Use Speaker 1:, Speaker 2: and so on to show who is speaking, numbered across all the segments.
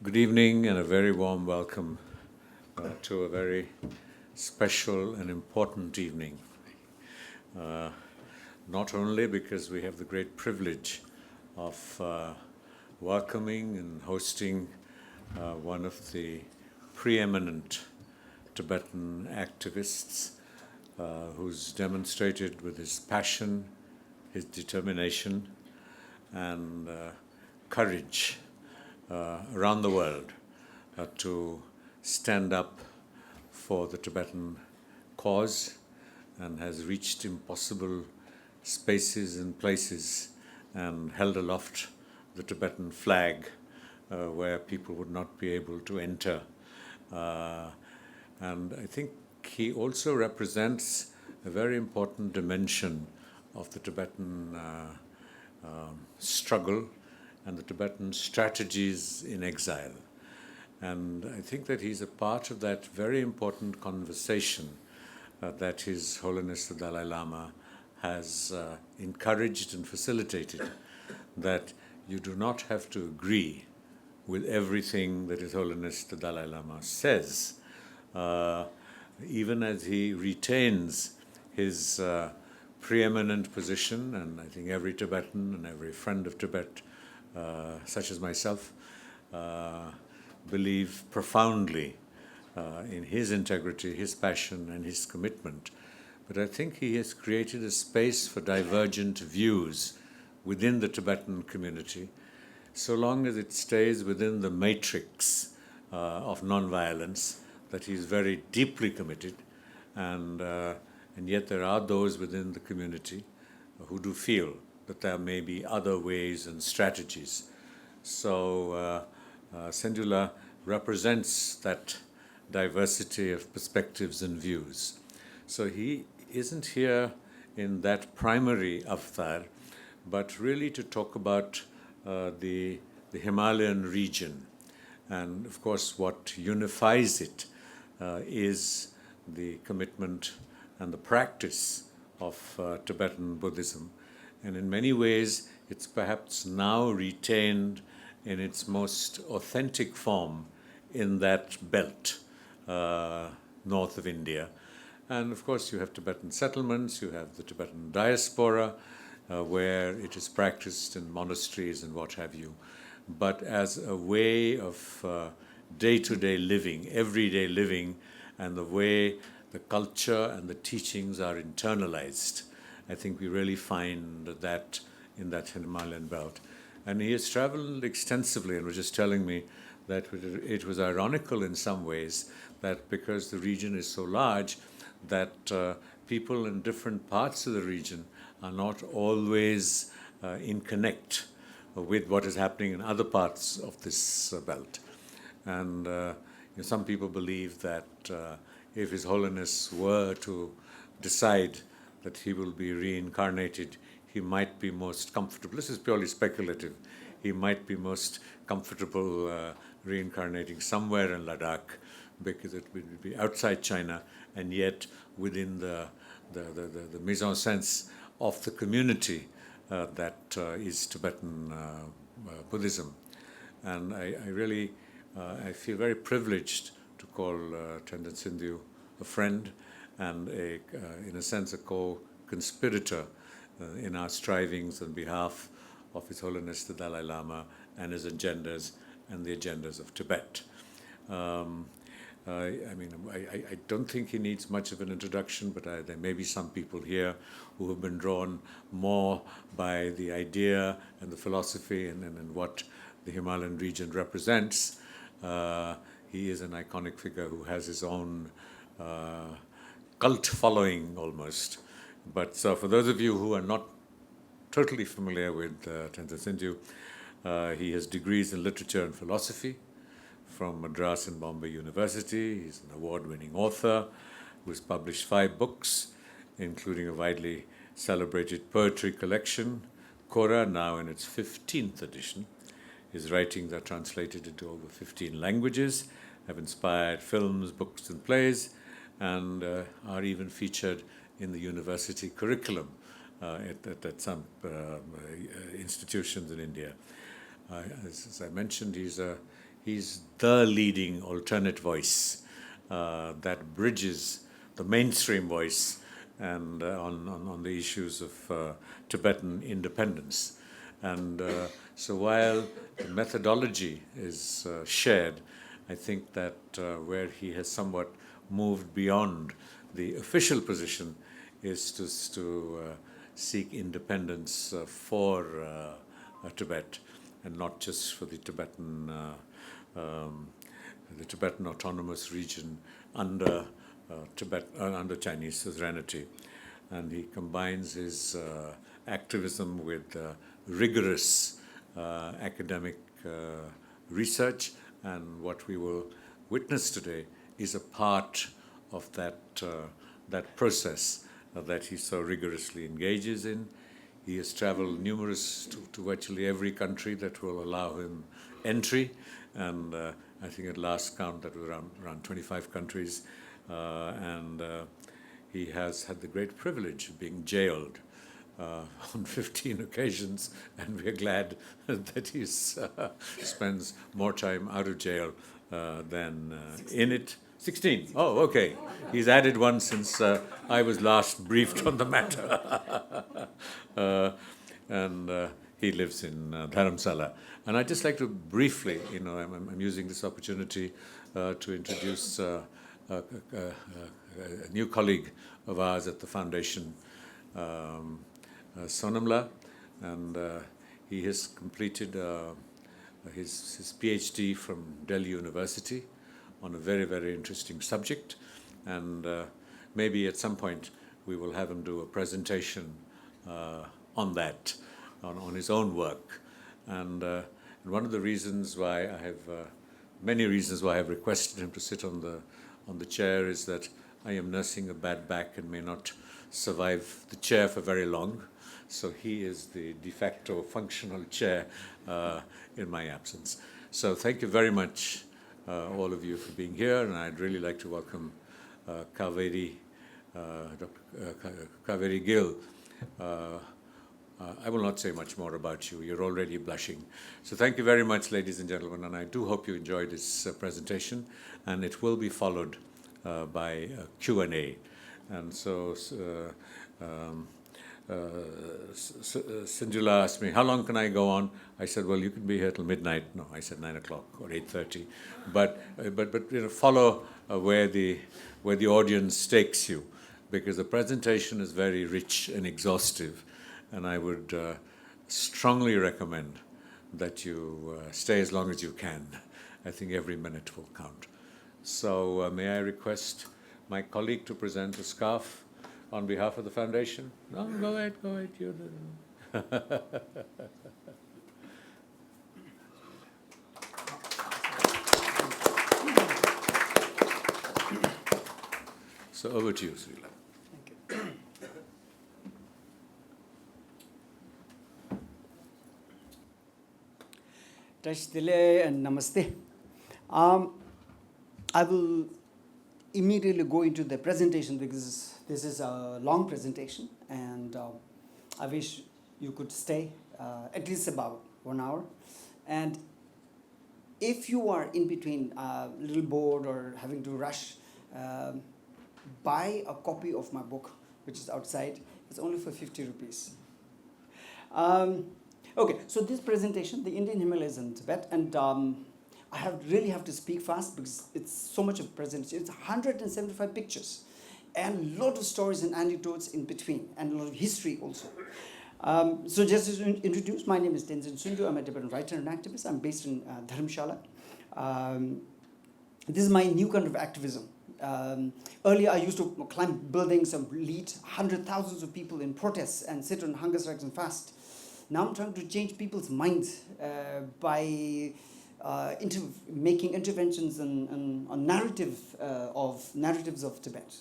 Speaker 1: Good evening and a very warm welcome to a very special and important evening. Not only because we have the great privilege of welcoming and hosting one of the preeminent Tibetan activists who's demonstrated with his passion, his determination, and courage around the world to stand up for the Tibetan cause and has reached impossible spaces and places and held aloft the Tibetan flag where people would not be able to enter. And I think he also represents a very important dimension of the Tibetan struggle and the Tibetan strategies in exile. And I think that he's a part of that very important conversation that His Holiness the Dalai Lama has encouraged and facilitated, that you do not have to agree with everything that His Holiness the Dalai Lama says, even as he retains his preeminent position, and I think every Tibetan and every friend of Tibet, such as myself, believe profoundly in his integrity, his passion, and his commitment. But I think he has created a space for divergent views within the Tibetan community, so long as it stays within the matrix of nonviolence, that he is very deeply committed, and yet there are those within the community who do feel that there may be other ways and strategies. So Sendula represents that diversity of perspectives and views. So he isn't here in that primary avatar, but really to talk about the Himalayan region. And of course, what unifies it is the commitment and the practice of Tibetan Buddhism. And in many ways, it's perhaps now retained in its most authentic form in that belt north of India. And of course, you have Tibetan settlements, you have the Tibetan diaspora, where it is practiced in monasteries and what have you. But as a way of day-to-day living, everyday living, and the way the culture and the teachings are internalized, I think we really find that in that Himalayan belt. And he has traveled extensively and was just telling me that it was ironical in some ways that because the region is so large, that people in different parts of the region are not always in connect with what is happening in other parts of this belt. And some people believe that if His Holiness were to decide that he will be reincarnated, he might be most comfortable. This is purely speculative. He might be most comfortable reincarnating somewhere in Ladakh, because it would be outside China and yet within the mise en scène of the community that is Tibetan Buddhism. And I really I feel very privileged to call Tenzin Tsundue a friend and in a sense a co-conspirator in our strivings on behalf of His Holiness the Dalai Lama and his agendas and the agendas of Tibet. I don't think he needs much of an introduction, but there may be some people here who have been drawn more by the idea and the philosophy and what the Himalayan region represents. He is an iconic figure who has his own cult following almost. But so for those of you who are not totally familiar with Tenzin Tsundue, he has degrees in literature and philosophy from Madras and Bombay University. He's an award-winning author who has published 5 books, including a widely celebrated poetry collection, Kora, now in its 15th edition. His writings are translated into over 15 languages, have inspired films, books, and plays, and are even featured in the university curriculum at some institutions in India. As I mentioned, he's the leading alternate voice that bridges the mainstream voice and on the issues of Tibetan independence. And so while the methodology is shared, I think that where he has somewhat moved beyond the official position is to seek independence for Tibet, and not just for the Tibetan autonomous region under under Chinese suzerainty. And he combines his activism with rigorous academic research, and what we will witness today is a part of that process that he so rigorously engages in. He has traveled to virtually every country that will allow him entry, and I think at last count that was around 25 countries, and he has had the great privilege of being jailed on 15 occasions, and we're glad that he spends more time out of jail than in it. 16. Oh, okay. He's added one since I was last briefed on the matter. And he lives in Dharamsala. And I'd just like to briefly, I'm using this opportunity to introduce a new colleague of ours at the foundation, Sonamla, and he has completed his PhD from Delhi University on a very, very interesting subject, and maybe at some point we will have him do a presentation on that, on his own work. And one of the reasons why I have, many reasons why I have requested him to sit on the chair is that I am nursing a bad back and may not survive the chair for very long. So he is the de facto functional chair in my absence. So thank you very much, all of you, for being here, and I'd really like to welcome Dr. Kaveri Gill. I will not say much more about you. You're already blushing. So thank you very much, ladies and gentlemen, and I do hope you enjoyed this presentation, and it will be followed by a Q&A. And so Sinjula asked me, how long can I go on? I said, well, you can be here till midnight. No, I said 9 o'clock or 8:30. But follow where the audience takes you, because the presentation is very rich and exhaustive, and I would strongly recommend that you stay as long as you can. I think every minute will count. So may I request my colleague to present a scarf on behalf of the foundation? No, go ahead. You So over to you, Srila.
Speaker 2: Thank you. Tashdile and namaste. I will immediately go into the presentation because this is a long presentation, and I wish you could stay at least about 1 hour. And if you are in between a little bored or having to rush, buy a copy of my book, which is outside. It's only for 50 rupees. Okay, so this presentation, the Indian Himalayas and Tibet, and I really have to speak fast because it's so much of a presentation. It's 175 pictures and a lot of stories and anecdotes in between, and a lot of history also. So just to introduce, my name is Tenzin Tsundue. I'm a Tibetan writer and activist. I'm based in Dharamshala. This is my new kind of activism. Earlier, I used to climb buildings and lead thousands of people in protests and sit on hunger strikes and fast. Now I'm trying to change people's minds by making interventions on narratives of Tibet.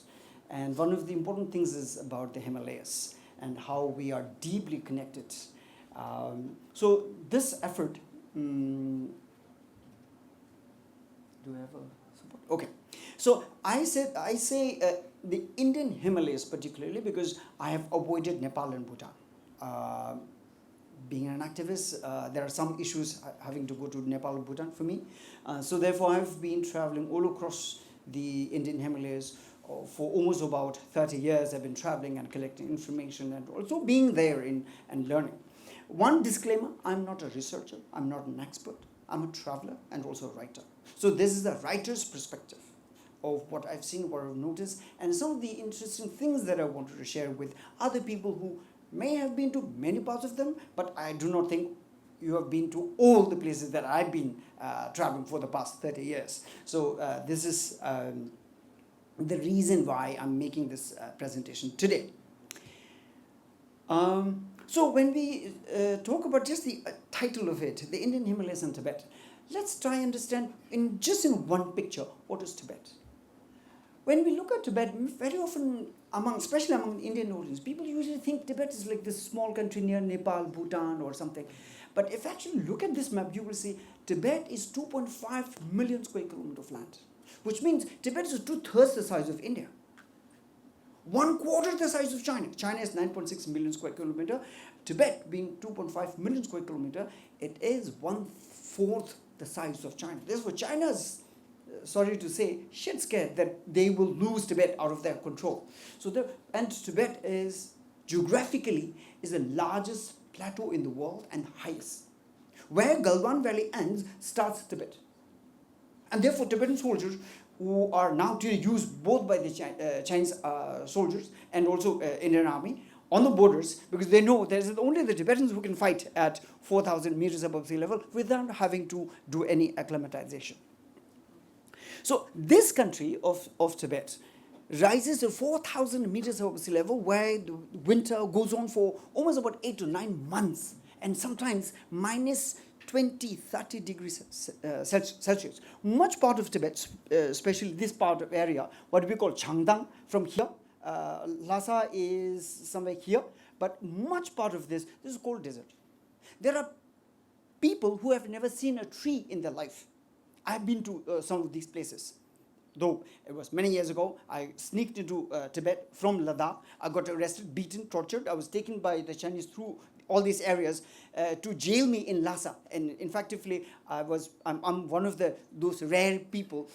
Speaker 2: And one of the important things is about the Himalayas and how we are deeply connected. So this effort, do I have a support? Okay. So I say the Indian Himalayas particularly because I have avoided Nepal and Bhutan. being an activist, there are some issues having to go to Nepal and Bhutan for me. So therefore, I've been traveling all across the Indian Himalayas for almost about 30 years. I've been traveling and collecting information and also being there and learning. One disclaimer, I'm not a researcher, I'm not an expert, I'm a traveler and also a writer. So this is a writer's perspective of what I've seen, what I've noticed, and some of the interesting things that I wanted to share with other people who may have been to many parts of them, but I do not think you have been to all the places that I've been traveling for the past 30 years. So this is the reason why I'm making this presentation today. So when we talk about just the title of it, the Indian Himalayas and Tibet, let's try and understand in one picture, what is Tibet? When we look at Tibet, very often, especially among the Indian audience, people usually think Tibet is like this small country near Nepal, Bhutan or something. But if you actually look at this map, you will see Tibet is 2.5 million square kilometers of land, which means Tibet is 2/3 the size of India. 1/4 the size of China. China is 9.6 million square kilometer. Tibet being 2.5 million square kilometer, it is 1/4 the size of China. Therefore, China's, sorry to say, shit scared that they will lose Tibet out of their control. And Tibet is geographically is the largest plateau in the world and highest. Where Galwan Valley ends starts Tibet. And therefore, Tibetan soldiers who are now used both by the Chinese soldiers and also Indian army on the borders, because they know there's only the Tibetans who can fight at 4,000 meters above sea level without having to do any acclimatization. So this country of Tibet rises to 4,000 meters above sea level, where the winter goes on for almost about 8 to 9 months, and sometimes minus 20-30 degrees Celsius. Much part of Tibet, especially this part of area, what we call Changdang, from here, Lhasa is somewhere here, but much part of this is called desert. There are people who have never seen a tree in their life. I've been to some of these places. Though it was many years ago, I sneaked into Tibet from Ladakh. I got arrested, beaten, tortured. I was taken by the Chinese through all these areas to jail me in Lhasa. And in fact, I'm one of those rare people.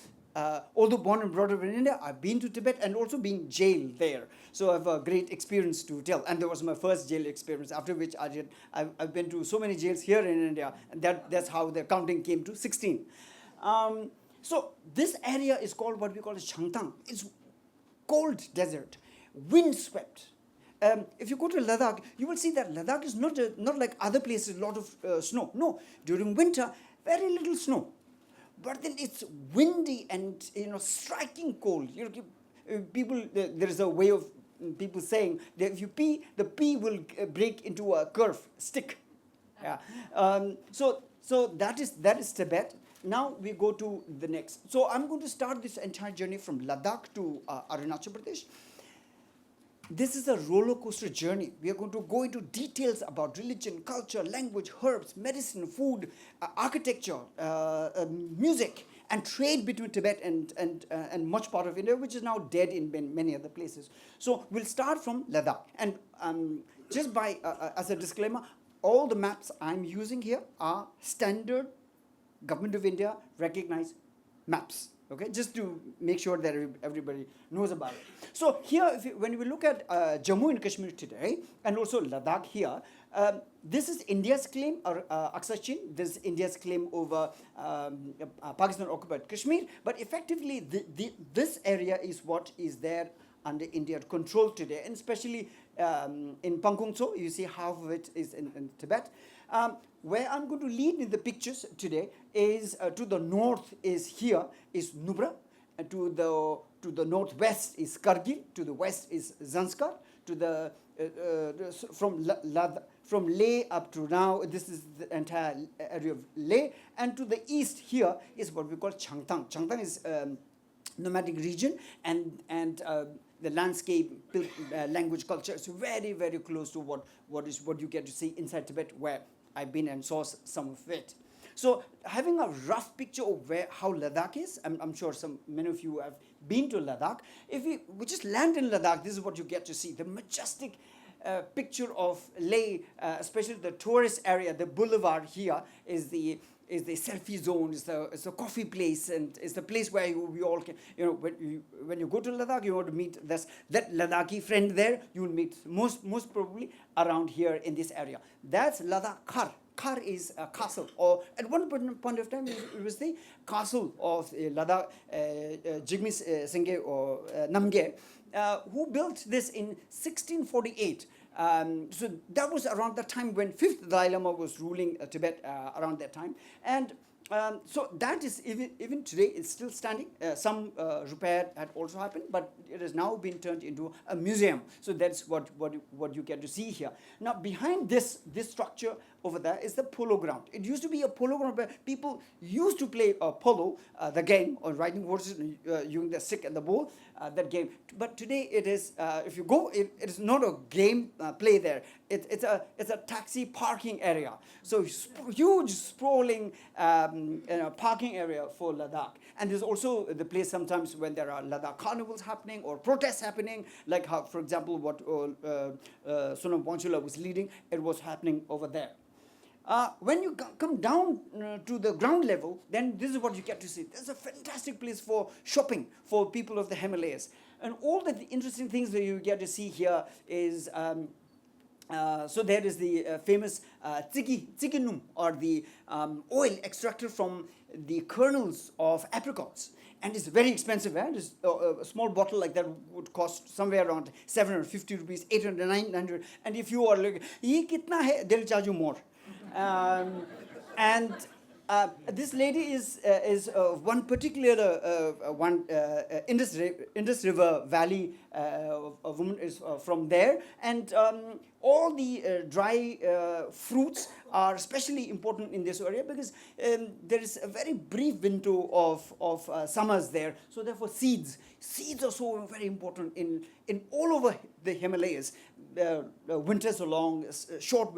Speaker 2: Although born and brought up in India, I've been to Tibet and also been jailed there. So I have a great experience to tell. And that was my first jail experience, after which I've been to so many jails here in India. And that's how the counting came to 16. So this area is called what we call as Changtang. It's cold desert, windswept. If you go to Ladakh, you will see that Ladakh is not like other places, a lot of snow. No, during winter, very little snow. But then it's windy and striking cold. There is a way of people saying that if you pee, the pee will break into a curve, stick. Yeah. So that is Tibet. Now we go to the next. So I'm going to start this entire journey from Ladakh to Arunachal Pradesh. This is a roller coaster journey. We are going to go into details about religion, culture, language, herbs, medicine, food, architecture, music, and trade between Tibet and much part of India, which is now dead in many other places. So we'll start from Ladakh. And just as a disclaimer, all the maps I'm using here are standard Government of India recognized maps, okay, just to make sure that everybody knows about it. So here, when we look at Jammu and Kashmir today, and also Ladakh here, this is India's claim, or Aksai Chin. This is India's claim over Pakistan-occupied Kashmir. But effectively, this area is what is there under Indian control today, and especially in Pangkong Tso, you see half of it is in Tibet. Where I'm going to lead in the pictures today is to the north is Nubra, and to the northwest is Kargil, to the west is Zanskar, to the from Leh up to now, this is the entire area of Leh, and to the east here is what we call Changtang. Changtang is nomadic region, and the landscape, language, culture is very, very close to what you get to see inside Tibet, where I've been and saw some of it. So having a rough picture of how Ladakh is, I'm sure many of you have been to Ladakh. If we just land in Ladakh, this is what you get to see: the majestic picture of Leh, especially the tourist area, the boulevard here is the selfie zone, is the coffee place, and is the place where we all can, when you go to Ladakh, you want to meet that Ladakhi friend there, you will meet most probably around here in this area. That's Ladakh Khar. Khar is a castle, or at one point of time it was the castle of Ladakh Jigme Singhe or Namge, who built this in 1648. So that was around the time when 5th Dalai Lama was ruling Tibet, around that time. And so that is, even today, it's still standing. Some repair had also happened, but it has now been turned into a museum. So that's what you get to see here. Now, behind this structure over there is the polo ground. It used to be a polo ground where people used to play polo, the game, or riding horses using the stick and the ball, that game. But today it is, if you go, it is not a game play there. It's a taxi parking area. So huge sprawling parking area for Ladakh. And there's also the place sometimes when there are Ladakh carnivals happening or protests happening, like how, for example, what Sonam Wanchula was leading, it was happening over there. When you come down to the ground level, then this is what you get to see. There's a fantastic place for shopping for people of the Himalayas. And all the interesting things that you get to see here is, so there is the famous tsikinum, or the oil extracted from the kernels of apricots. And it's very expensive. It's, a small bottle like that would cost somewhere around 750 rupees, 800, 900. And if you are like, ye kitna hai, they'll charge you more. And this lady is one particular Indus River Valley. A woman is from there, and all the dry fruits are especially important in this area because there is a very brief window of summers there. So therefore, seeds are so very important in all over the Himalayas. Winters are long, short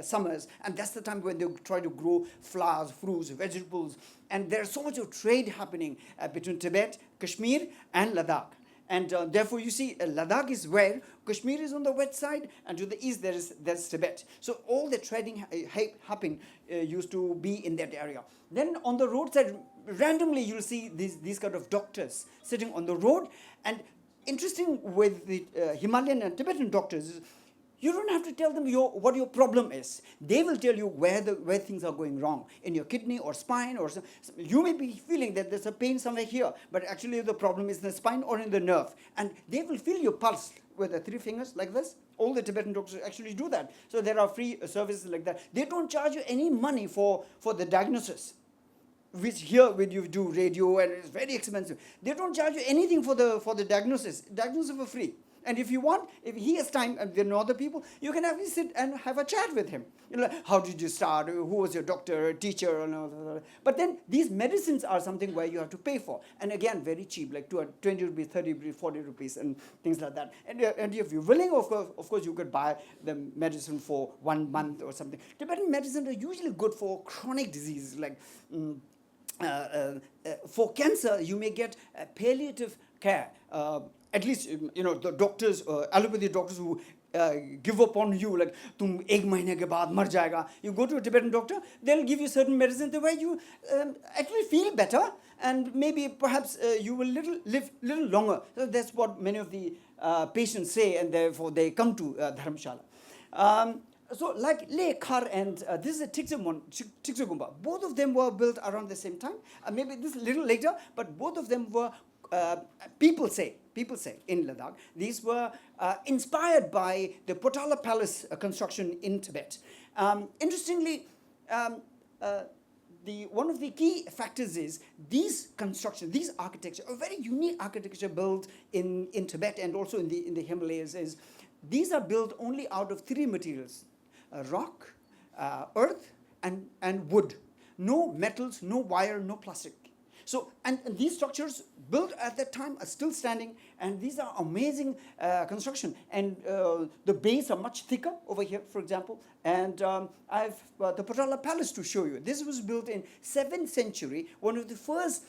Speaker 2: summers, and that's the time when they try to grow flowers, fruits, vegetables, and there's so much of trade happening between Tibet, Kashmir, and Ladakh. And therefore, you see, Ladakh is where Kashmir is on the west side, and to the east there's Tibet. So all the trading happening used to be in that area. Then on the roadside, randomly you'll see these kind of doctors sitting on the road. And interesting with the Himalayan and Tibetan doctors is you don't have to tell them what your problem is. They will tell you where things are going wrong in your kidney or spine, or you may be feeling that there's a pain somewhere here, but actually the problem is in the spine or in the nerve. And they will feel your pulse with the 3 fingers like this. All the Tibetan doctors actually do that. So there are free services like that. They don't charge you any money for the diagnosis, which here when you do radio and it's very expensive. They don't charge you anything for the diagnosis. Diagnosis for free. And if you want, if he has time and there are no other people, you can actually sit and have a chat with him. How did you start? Who was your doctor, teacher? But then these medicines are something where you have to pay for. And again, very cheap, like 20 rupees, 30 rupees, 40 rupees, and things like that. And if you're willing, of course, you could buy the medicine for 1 month or something. Tibetan medicine are usually good for chronic diseases, like for cancer, you may get palliative care. At least, the doctors, allopathy doctors who give up on you, like, tum 1 mahine ke baad mar jayega. You go to a Tibetan doctor, they'll give you certain medicines the way you actually feel better, and maybe perhaps you will live little longer. So that's what many of the patients say, and therefore they come to Dharamshala. So like Leh, Khar, and this is a Tiksagumba. Both of them were built around the same time. Maybe this a little later, but both of them were, people say in Ladakh, these were inspired by the Potala Palace construction in Tibet. Interestingly, one of the key factors is these constructions, these architecture, a very unique architecture built in Tibet and also in the Himalayas, is these are built only out of 3 materials: rock, earth, and wood. No metals, no wire, no plastic. So, and these structures built at that time are still standing, and these are amazing construction. And the bays are much thicker over here, for example. And I've the Potala Palace to show you. This was built in 7th century, one of the first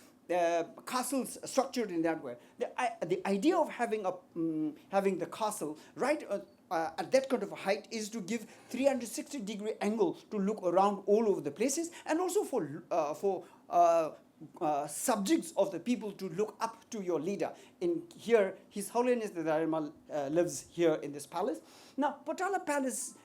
Speaker 2: castles structured in that way. The idea of having the castle right at that kind of a height is to give 360-degree angle to look around all over the places, and also for subjects of the people to look up to your leader. In here, His Holiness the Dalai Lama lives here in this palace. Now, Potala Palace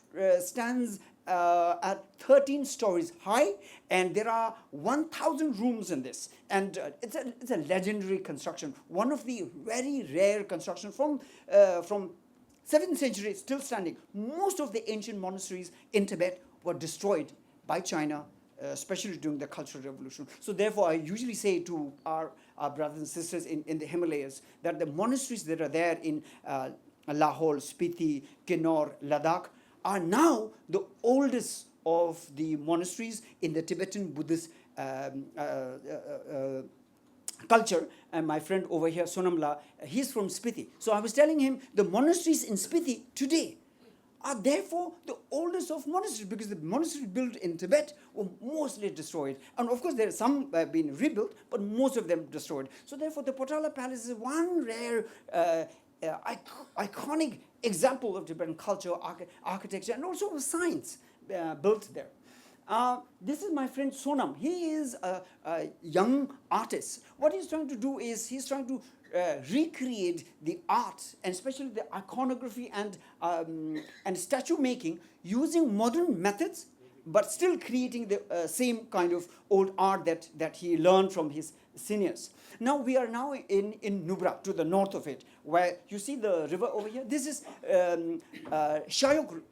Speaker 2: stands at 13 stories high, and there are 1,000 rooms in this. And it's a legendary construction, one of the very rare construction from 7th century, still standing. Most of the ancient monasteries in Tibet were destroyed by China, especially during the Cultural Revolution. So therefore, I usually say to our brothers and sisters in the Himalayas that the monasteries that are there in Lahaul-Spiti, Kinnaur, Ladakh are now the oldest of the monasteries in the Tibetan Buddhist culture. And my friend over here, Sonamla, he's from Spiti. So I was telling him the monasteries in Spiti today are therefore the oldest of monasteries, because the monasteries built in Tibet were mostly destroyed. And of course, there are some being rebuilt, but most of them destroyed. So therefore, the Potala Palace is one rare, iconic example of Tibetan culture, architecture, and also of science built there. This is my friend Sonam. He is a young artist. What he's trying to do is he's trying to recreate the art, and especially the iconography and statue making, using modern methods, but still creating the same kind of old art that he learned from his seniors. Now we are now in Nubra, to the north of it, where you see the river over here. This is Shayok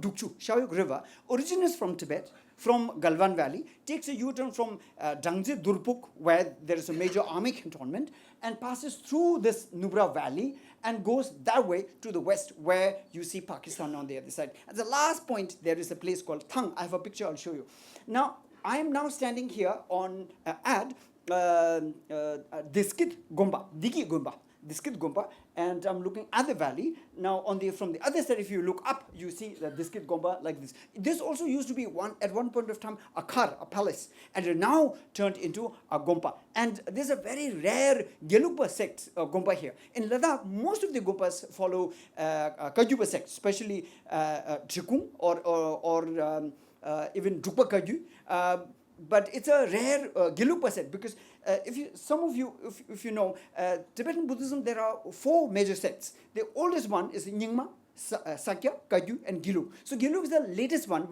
Speaker 2: Dukchu, Shayok River, originates from Tibet, from Galwan Valley, takes a U-turn from Dangje Durpuk, where there is a major army cantonment, and passes through this Nubra Valley and goes that way to the west, where you see Pakistan on the other side. At the last point, there is a place called Thang. I have a picture, I'll show you. Now, I am now standing here on Diskit Gomba, Diki Gomba. Diskit Gomba, and I'm looking at the valley. Now, from the other side, if you look up, you see the Diskit Gomba like this. This also used to be at one point of time a palace, and it now turned into a Gompa. And there's a very rare Gelugpa sect Gompa here. In Ladakh, most of the Gompas follow Kajupa sect, especially Trikung or even Drukpa Kaju. But it's a rare Gelugpa sect, because if you know, Tibetan Buddhism, there are 4 major sects. The oldest one is Nyingma, Sakya, Kagyu, and Gelug. So Gelug is the latest one,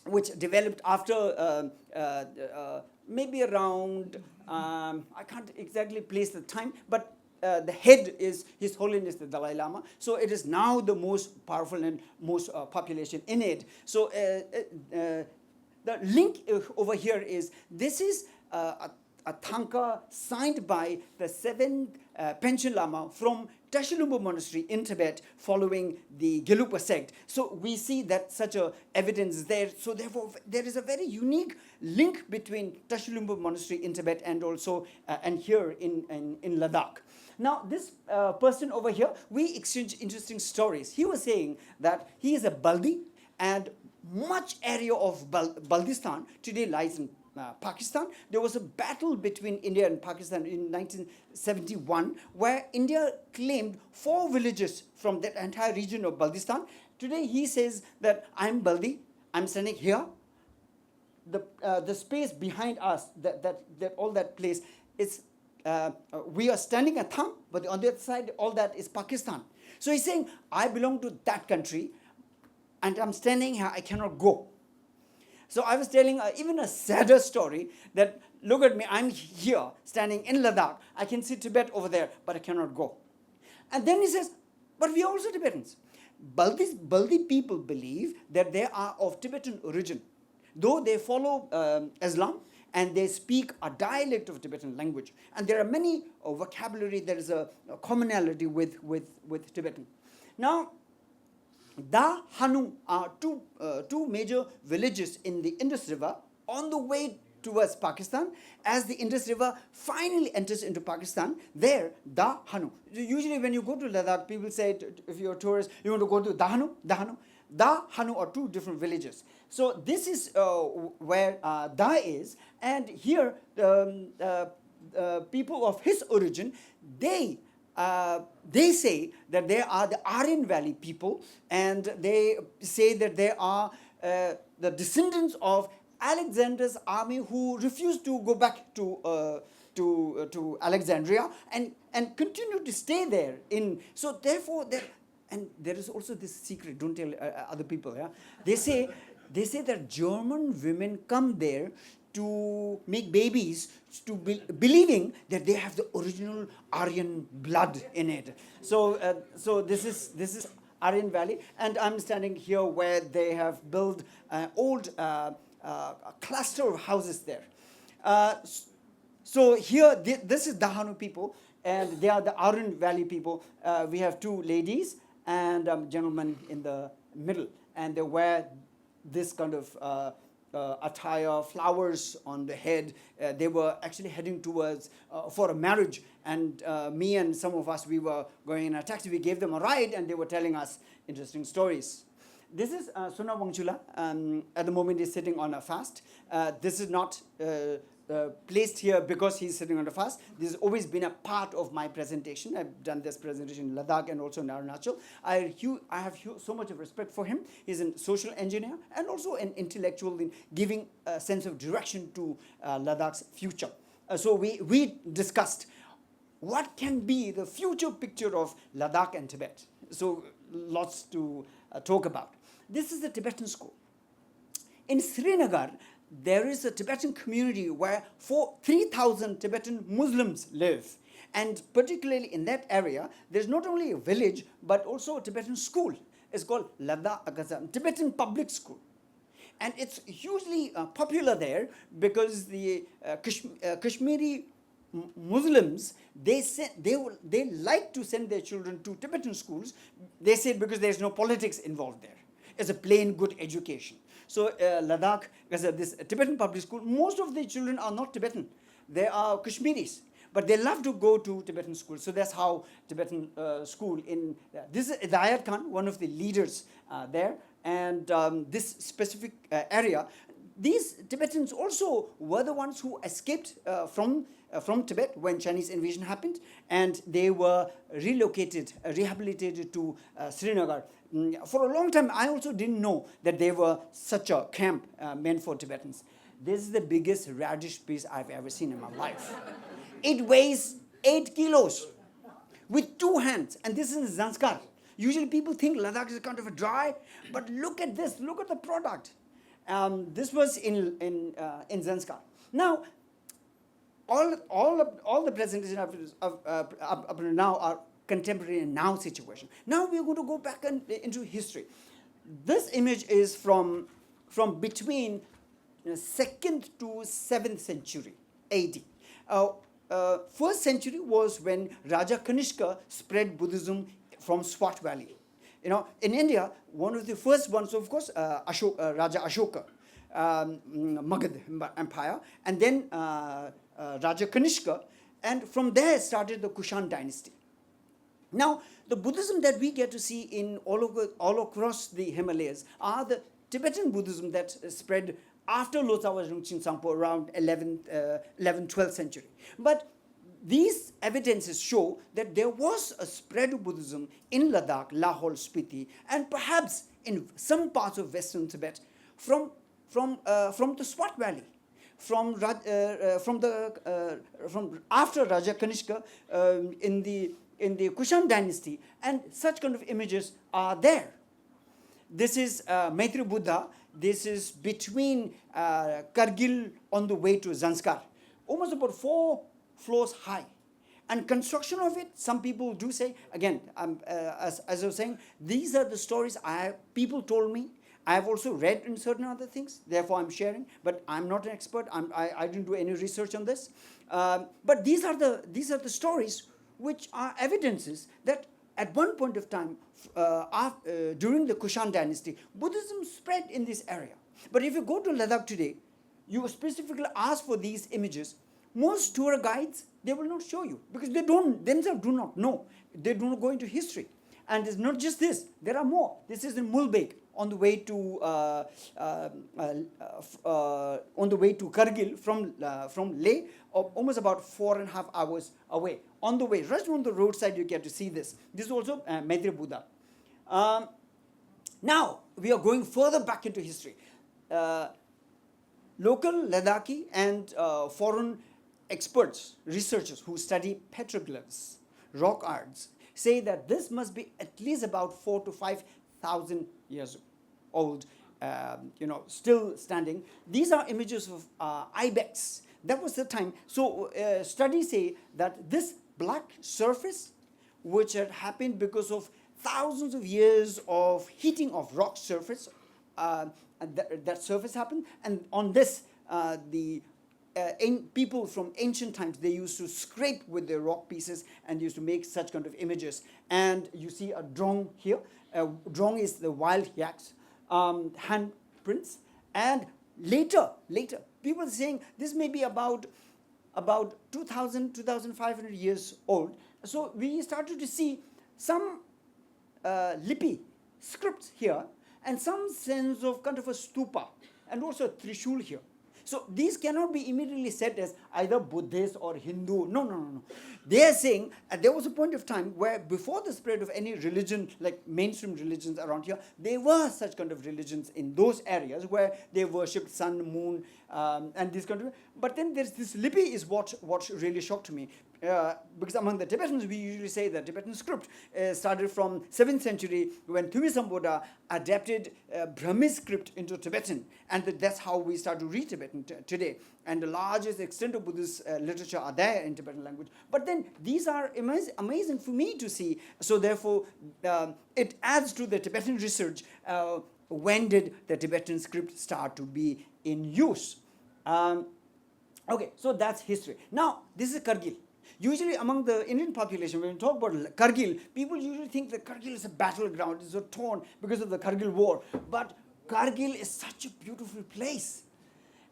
Speaker 2: which developed after maybe around, I can't exactly place the time, but the head is His Holiness the Dalai Lama. So it is now the most powerful and most population in it. So the link over here is, this is a Thangka signed by the 7th Panchen Lama from Tashilumbu Monastery in Tibet, following the Gelugpa sect. So we see that such a evidence there. So therefore, there is a very unique link between Tashilumbu Monastery in Tibet and also and here in Ladakh. Now, this person over here, we exchanged interesting stories. He was saying that he is a Baldi, and much area of Baldistan today lies in Pakistan. There was a battle between India and Pakistan in 1971, where India claimed 4 villages from that entire region of Baldistan. Today he says that I'm Baldi, I'm standing here. The space behind us, all that place is, we are standing at Thang, but on the other side, all that is Pakistan. So he's saying, I belong to that country, and I'm standing here, I cannot go. So I was telling even a sadder story, that look at me, I'm here, standing in Ladakh, I can see Tibet over there, but I cannot go. And then he says, but we are also Tibetans. Baldi people believe that they are of Tibetan origin, though they follow Islam, and they speak a dialect of Tibetan language. And there are many vocabulary, there is a commonality with Tibetan. Now, Da Hanu are two major villages in the Indus River on the way towards Pakistan. As the Indus River finally enters into Pakistan, there, Da Hanu. Usually when you go to Ladakh, people say, if you're a tourist, you want to go to Da Hanu. Da Hanu are 2 different villages. So this is where Da is, and here people of his origin, they they say that they are the Aryan Valley people, and they say that they are the descendants of Alexander's army who refused to go back to Alexandria and continue to stay there. So therefore, and there is also this secret. Don't tell other people. Yeah, they say that German women come there to make babies, believing that they have the original Aryan blood in it. So this is Aryan Valley, and I'm standing here where they have built an old cluster of houses there. So here, this is Dahanu people, and they are the Aryan Valley people. We have two ladies and a gentleman in the middle, and they wear this kind of attire, flowers on the head. They were actually heading towards for a marriage, and me and some of us, we were going in a taxi. We gave them a ride, and they were telling us interesting stories. This is Sona Wangchula. At the moment, he's sitting on a fast. This is not placed here because he's sitting on a fast. This has always been a part of my presentation. I've done this presentation in Ladakh and also in Arunachal. I have so much of respect for him. He's a social engineer and also an intellectual in giving a sense of direction to Ladakh's future. So we discussed what can be the future picture of Ladakh and Tibet. So lots to talk about. This is the Tibetan school. In Srinagar, there is a Tibetan community where 3,000 Tibetan Muslims live. And particularly in that area, there's not only a village, but also a Tibetan school. It's called Ladakh, Tibetan public school. And it's hugely popular there because the Kashmiri Muslims, they like to send their children to Tibetan schools. They say because there's no politics involved there. It's a plain good education. So Ladakh, this Tibetan public school, most of the children are not Tibetan. They are Kashmiris, but they love to go to Tibetan school. So that's how Tibetan school in this is Idayat Khan, one of the leaders there, and this specific area. These Tibetans also were the ones who escaped from Tibet when Chinese invasion happened, and they were relocated, rehabilitated to Srinagar. For a long time, I also didn't know that they were such a camp meant for Tibetans. This is the biggest radish piece I've ever seen in my life. It weighs 8 kilos with 2 hands, and this is Zanskar. Usually people think Ladakh is kind of a dry, but look at this, look at the product. This was in Zanskar. Now, all the presentations up to now are contemporary and now situation. Now we're going to go back into history. This image is from between 2nd to 7th century AD. First century was when Raja Kanishka spread Buddhism from Swat Valley. You know, in India, one of the first ones, of course, Raja Ashoka, Magad Empire, and then Raja Kanishka, and from there started the Kushan dynasty. Now, the Buddhism that we get to see in all across the Himalayas are the Tibetan Buddhism that spread after Lotsawa Ringchen Sampo around 11th, 12th century. But these evidences show that there was a spread of Buddhism in Ladakh, Lahaul-Spiti, and perhaps in some parts of western Tibet from the Swat Valley, from after Raja Kanishka in the Kushan dynasty, and such kind of images are there. This is Maitri Buddha. This is between Kargil on the way to Zanskar, almost about 4 floors high. And construction of it, some people do say, again, as I was saying, these are the stories people told me. I have also read in certain other things, therefore I'm sharing, but I'm not an expert. I didn't do any research on this. But these are the stories which are evidences that at one point of time, during the Kushan dynasty, Buddhism spread in this area. But if you go to Ladakh today, you specifically ask for these images, most tour guides, they will not show you because they themselves do not know. They do not go into history. And it's not just this, there are more. This is in Mulbek. on the way to Kargil from Leh, almost about 4.5 hours away. On the way, right on the roadside, you get to see this. This is also Maitreya Buddha. Now we are going further back into history. Local Ladakhi and foreign experts, researchers who study petroglyphs, rock arts, say that this must be at least about 4,000 to 5,000 years old, still standing. These are images of ibex. That was the time. So studies say that this black surface, which had happened because of thousands of years of heating of rock surface, that surface happened, and on this, people from ancient times, they used to scrape with their rock pieces and used to make such kind of images. And you see a drong here. Drong is the wild yak's handprints. And later, people are saying this may be about 2,000, 2,500 years old. So we started to see some lipi scripts here and some sense of kind of a stupa and also a trishul here. So these cannot be immediately said as either Buddhist or Hindu. No. They are saying there was a point of time where before the spread of any religion, like mainstream religions around here, there were such kind of religions in those areas where they worshipped sun, moon, and this kind of. But then there's this lipi is what really shocked me. Because among the Tibetans, we usually say that Tibetan script started from 7th century when Thumisambhoda adapted Brahmist script into Tibetan, and that's how we start to read Tibetan today. And the largest extent of Buddhist literature are there in Tibetan language. But then these are amazing for me to see. So therefore, it adds to the Tibetan research. When did the Tibetan script start to be in use? Okay, so that's history. Now, this is Kargil. Usually among the Indian population, when we talk about Kargil, people usually think that Kargil is a battleground, it's so torn because of the Kargil war. But Kargil is such a beautiful place.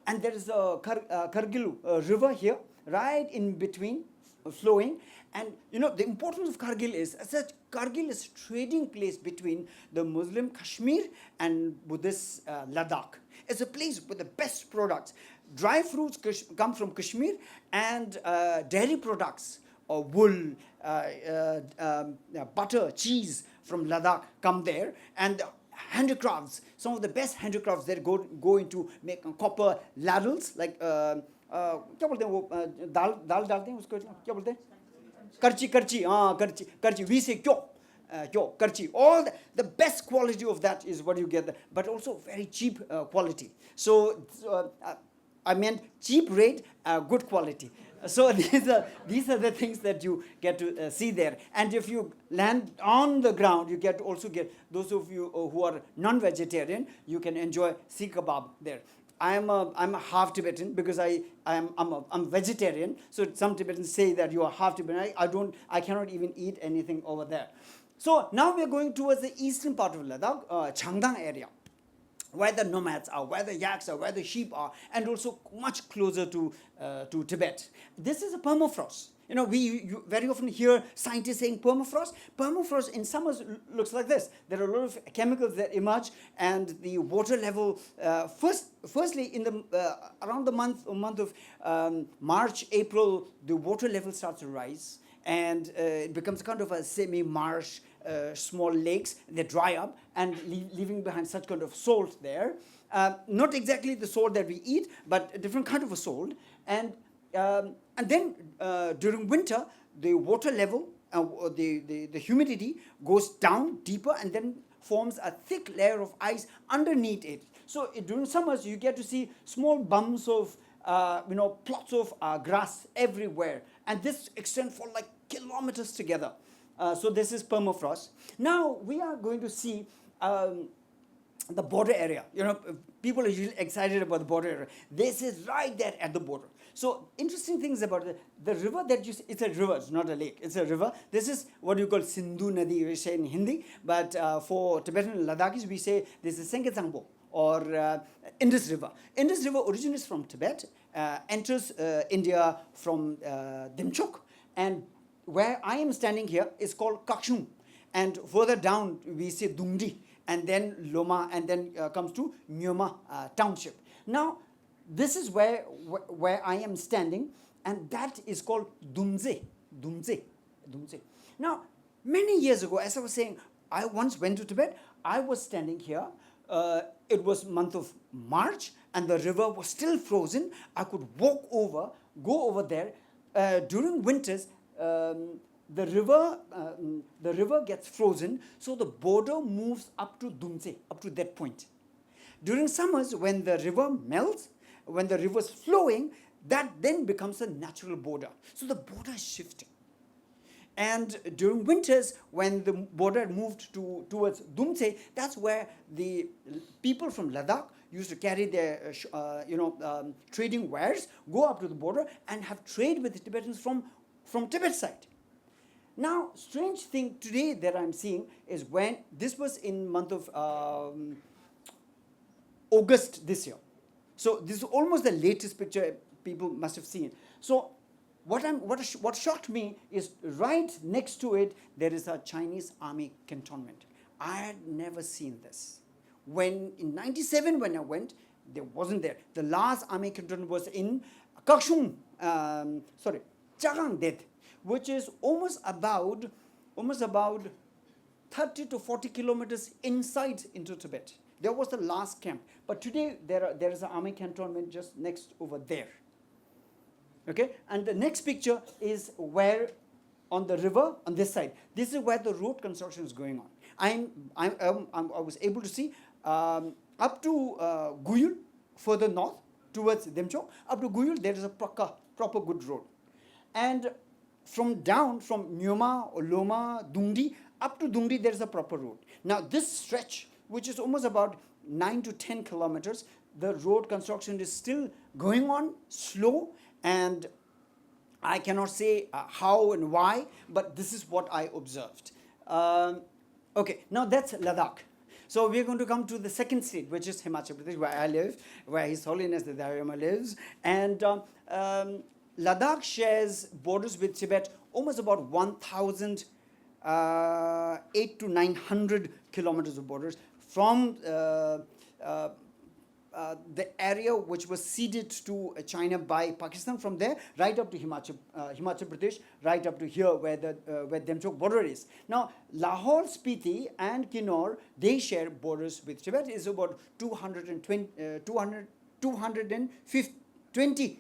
Speaker 2: And there is a Kargil river here, right in between, flowing. And the importance of Kargil is, as such, Kargil is a trading place between the Muslim Kashmir and Buddhist Ladakh. It's a place with the best products. Dry fruits come from Kashmir, and dairy products, wool, butter, cheese from Ladakh come there, and handicrafts, some of the best handicrafts that go into make copper ladles, like क्या बोलते हैं वो दाल डालते हैं उसको क्या बोलते हैं करची we say kyo karchi. All the best quality of that is what you get there, but also very cheap quality. So I meant cheap rate, good quality. So these are the things that you get to see there. And if you land on the ground, you also get those of you who are non-vegetarian, you can enjoy Sikh kebab there. I'm a half Tibetan because I'm vegetarian. So some Tibetans say that you are half Tibetan. I cannot even eat anything over there. So now we are going towards the eastern part of Ladakh, Changdang area, where the nomads are, where the yaks are, where the sheep are, and also much closer to Tibet. This is a permafrost. You very often hear scientists saying permafrost. Permafrost in summers looks like this. There are a lot of chemicals that emerge, and the water level, firstly, in the around the month of March, April, the water level starts to rise, and it becomes kind of a semi-marsh, small lakes. They dry up and leaving behind such kind of salt there. Not exactly the salt that we eat, but a different kind of a salt. And then during winter, the water level, the humidity goes down deeper and then forms a thick layer of ice underneath it. So during summers, you get to see small bumps of, plots of grass everywhere. And this extends for like kilometers together. So this is permafrost. Now we are going to see the border area. People are usually excited about the border area. This is right there at the border. So interesting things about the river that you see, it's a river, it's not a lake, it's a river. This is what you call Sindhu Nadi, we say in Hindi, but for Tibetan Ladakhis, we say this is Senketsangpo, or Indus River. Indus River originates from Tibet, enters India from Dimchok, and where I am standing here is called Kakshung. And further down, we say Dungdi. and then Loma, and then comes to Nyoma township. Now, this is where I am standing, and that is called Dumze. Now, many years ago, as I was saying, I once went to Tibet. I was standing here. It was month of March, and the river was still frozen. I could go over there. During winters, the river gets frozen, so the border moves up to Dumze, up to that point. During summers, when the river melts, when the river is flowing, that then becomes a natural border. So the border is shifting. And during winters, when the border moved towards Dumse, that's where the people from Ladakh used to carry their, trading wares, go up to the border and have trade with the Tibetans from Tibet side. Now, strange thing today that I'm seeing is when this was in month of August this year. So this is almost the latest picture people must have seen. So what shocked me is right next to it, there is a Chinese army cantonment. I had never seen this. In 97 when I went, there wasn't there. The last army cantonment was in Chagangdet, which is almost about 30 to 40 kilometers inside into Tibet. There was the last camp. But today there is an army cantonment just next over there. Okay, and the next picture is where on the river on this side. This is where the road construction is going on. I was able to see up to Guyul, further north towards Demchok. Up to Guyul, there is a proper good road. And from Nyoma, Loma, Dungdi, up to Dungdi, there is a proper road. Now, this stretch, which is almost about 9 to 10 kilometers, the road construction is still going on slow, and I cannot say how and why, but this is what I observed. Okay, now that's Ladakh. So we're going to come to the second state, which is Himachal Pradesh, where I live, where His Holiness the Dalai Lama lives. And Ladakh shares borders with Tibet almost about 1,800 to 900 kilometers of borders from the area which was ceded to China by Pakistan, from there right up to Himachal Pradesh, right up to here where Demchok border is. Now, Lahaul-Spiti and Kinnaur, they share borders with Tibet. It's about 220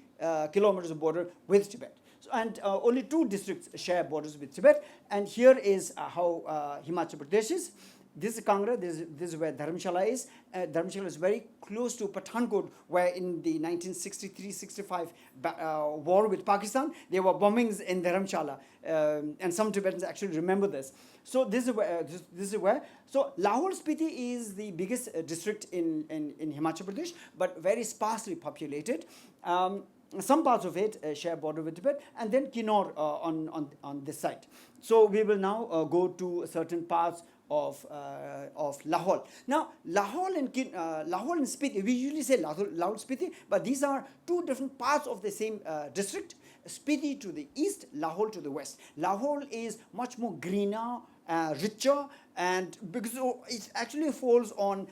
Speaker 2: kilometers of border with Tibet. And only 2 districts share borders with Tibet. And here is how Himachal Pradesh is. This is Kangra, this is where Dharamshala is. Dharamshala is very close to Pathankot, where in the 1963-65 war with Pakistan, there were bombings in Dharamshala. And some Tibetans actually remember this. So this is where. So Lahaul-Spiti is the biggest district in Himachal Pradesh, but very sparsely populated. Some parts of it share border with Tibet, and then Kinnaur on this side. So we will now go to certain parts of Lahaul. Now, Lahaul and Spiti, we usually say Lahaul-Spiti, but these are 2 different parts of the same district. Spiti to the east, Lahaul to the west. Lahaul is much more greener, richer, and because it actually falls on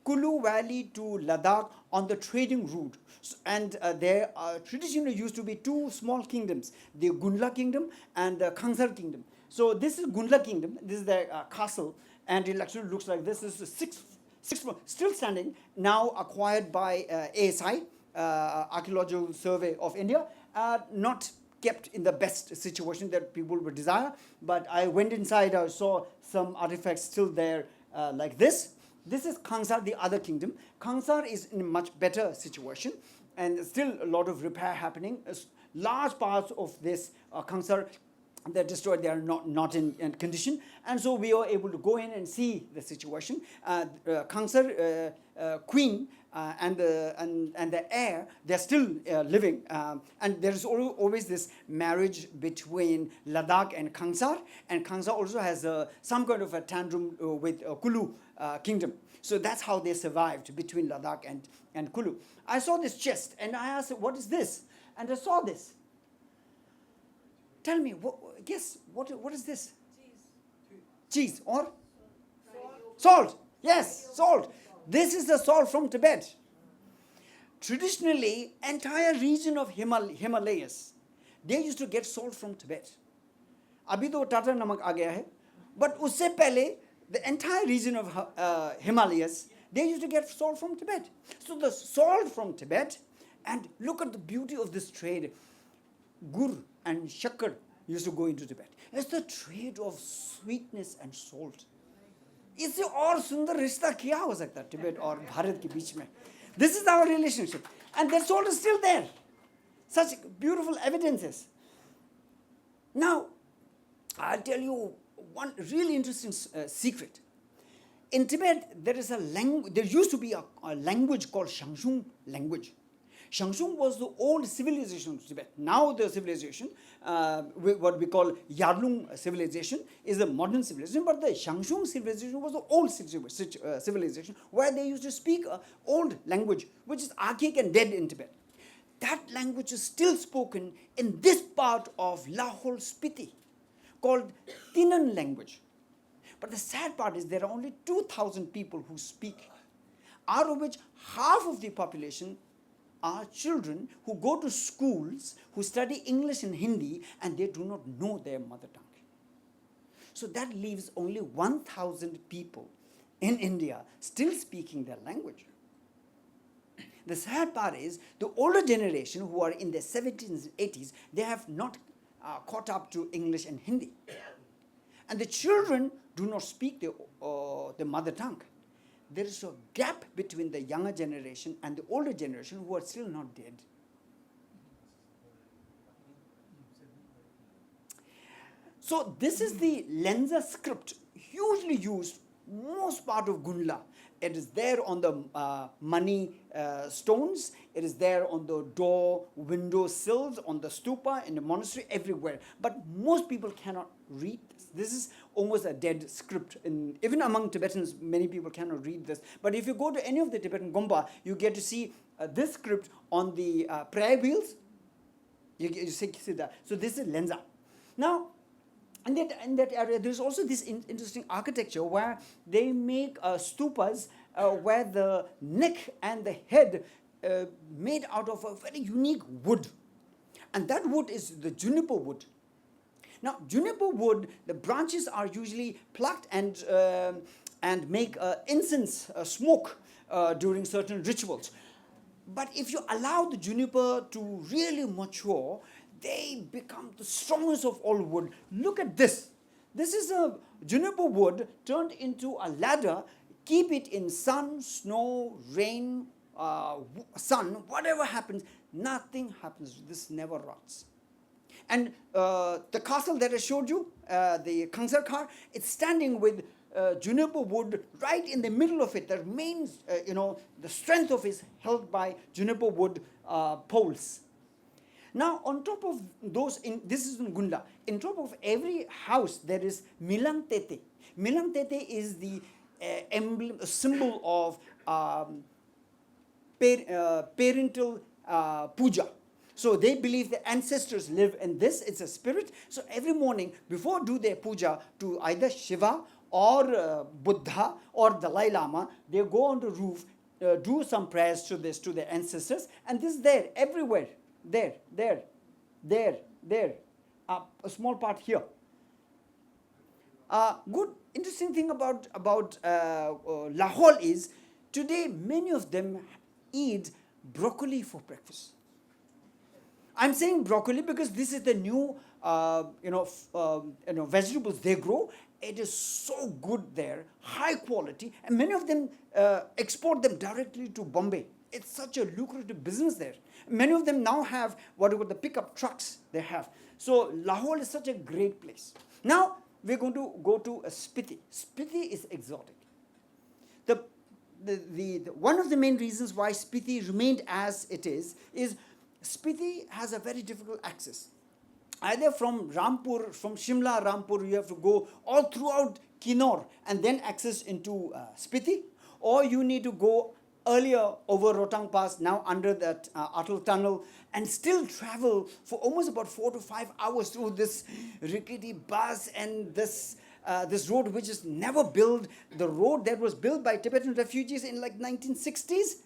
Speaker 2: Kulu Valley to Ladakh on the trading route. And there traditionally used to be 2 small kingdoms, the Gundla kingdom and the Khangsar kingdom. So this is Gundla kingdom, this is the castle, and it actually looks like this. This is 6 still standing, now acquired by ASI, Archaeological Survey of India, not kept in the best situation that people would desire. But I went inside, I saw some artifacts still there like this. This is Khangsar, the other kingdom. Khangsar is in a much better situation, and still a lot of repair happening. Large parts of this Khangsar, they're destroyed, they are not in condition. And so we are able to go in and see the situation. Khangsar queen and the heir, they're still living. And there is always this marriage between Ladakh and Khangsar also has some kind of a tandem with Kulu kingdom. So that's how they survived between Ladakh and Kulu. I saw this chest and I asked, what is this? And I saw this. Tell me, guess, what is this? Cheese or? Salt. Yes, salt. This is the salt from Tibet. Traditionally, entire region of Himalayas, they used to get salt from Tibet. अभी तो टाटा नमक आ गया है, but उससे पहले the entire region of Himalayas, they used to get salt from Tibet. So the salt from Tibet, and look at the beauty of this trade. Gur and shakkar used to go into Tibet. It's the trade of sweetness and salt. इससे और सुंदर रिश्ता क्या हो सकता है तिब्बत और भारत के बीच में? This is our relationship, and that salt is still there. Such beautiful evidences. Now, I'll tell you one really interesting secret. In Tibet, there is a language. There used to be a language called Shangshung language. Shangshung was the old civilization of Tibet. Now the civilization, what we call Yarlung civilization, is a modern civilization. But the Shangshung civilization was the old civilization where they used to speak old language, which is archaic and dead in Tibet. That language is still spoken in this part of Lahaul-Spiti, called Tinan language. But the sad part is there are only 2,000 people who speak, out of which half of the population are children who go to schools, who study English and Hindi, and they do not know their mother tongue. So that leaves only 1,000 people in India still speaking their language. The sad part is the older generation who are in their 70s and 80s, they have not caught up to English and Hindi. And the children do not speak their mother tongue. There is a gap between the younger generation and the older generation who are still not dead. So this is the Lenza script, hugely used, most part of Gunla. It is there on the money stones. It is there on the door, window sills, on the stupa, in the monastery, everywhere. But most people cannot read this. This is almost a dead script. Even among Tibetans, many people cannot read this. But if you go to any of the Tibetan Gompa, you get to see this script on the prayer wheels. You see that. So this is Lenza. Now, in that area, there's also this interesting architecture where they make stupas where the neck and the head made out of a very unique wood. And that wood is the juniper wood. Now, juniper wood, the branches are usually plucked and make incense smoke during certain rituals. But if you allow the juniper to really mature, they become the strongest of all wood. Look at this. This is a juniper wood turned into a ladder. Keep it in sun, snow, rain, sun, whatever happens, nothing happens. This never rots. And the castle that I showed you, the Kangsar Khar, it's standing with juniper wood right in the middle of it. The main, the strength of it is held by juniper wood poles. Now, on top of those, this is in Gunda, in top of every house there is Milang Tete. Milang Tete is the emblem, a symbol of parental puja. So they believe the ancestors live in this. It's a spirit. So every morning, before do their puja to either Shiva or Buddha or Dalai Lama, they go on the roof, do some prayers to their ancestors, and this is there everywhere. There, a small part here. Good, interesting thing about Lahaul is today many of them eat broccoli for breakfast. I'm saying broccoli because this is the new vegetables they grow. It is so good there, high quality, and many of them export them directly to Bombay. It's such a lucrative business there. Many of them now have whatever the pickup trucks they have. So Lahaul is such a great place. Now we're going to go to Spiti. Spiti is exotic. One of the main reasons why Spiti remained as it is Spiti has a very difficult access. Either from Rampur, from Shimla, Rampur, you have to go all throughout Kinnaur and then access into Spiti, or you need to go earlier over Rotang Pass, now under that Atal Tunnel, and still travel for almost about 4 to 5 hours through this rickety bus and this this road which is never built, the road that was built by Tibetan refugees in like 1960s,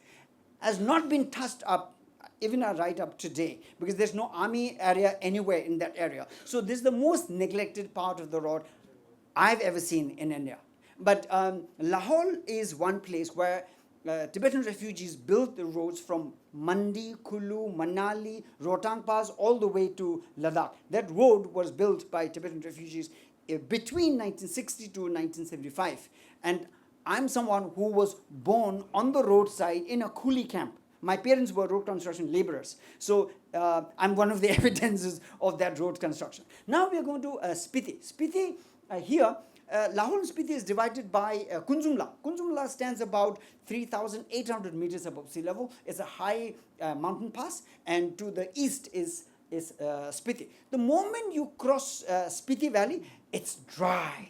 Speaker 2: has not been touched up even right up today, because there's no army area anywhere in that area. So this is the most neglected part of the road I've ever seen in India. But Lahaul is one place where Tibetan refugees built the roads from Mandi, Kulu, Manali, Rohtang Pass, all the way to Ladakh. That road was built by Tibetan refugees between 1960 to 1975. And I'm someone who was born on the roadside in a coolie camp. My parents were road construction laborers. So I'm one of the evidences of that road construction. Now we are going to Spiti. Spiti here, Lahaul-Spiti is divided by Kunjumla. Kunjumla stands about 3,800 meters above sea level. It's a high mountain pass, and to the east is Spiti. The moment you cross Spiti Valley, it's dry.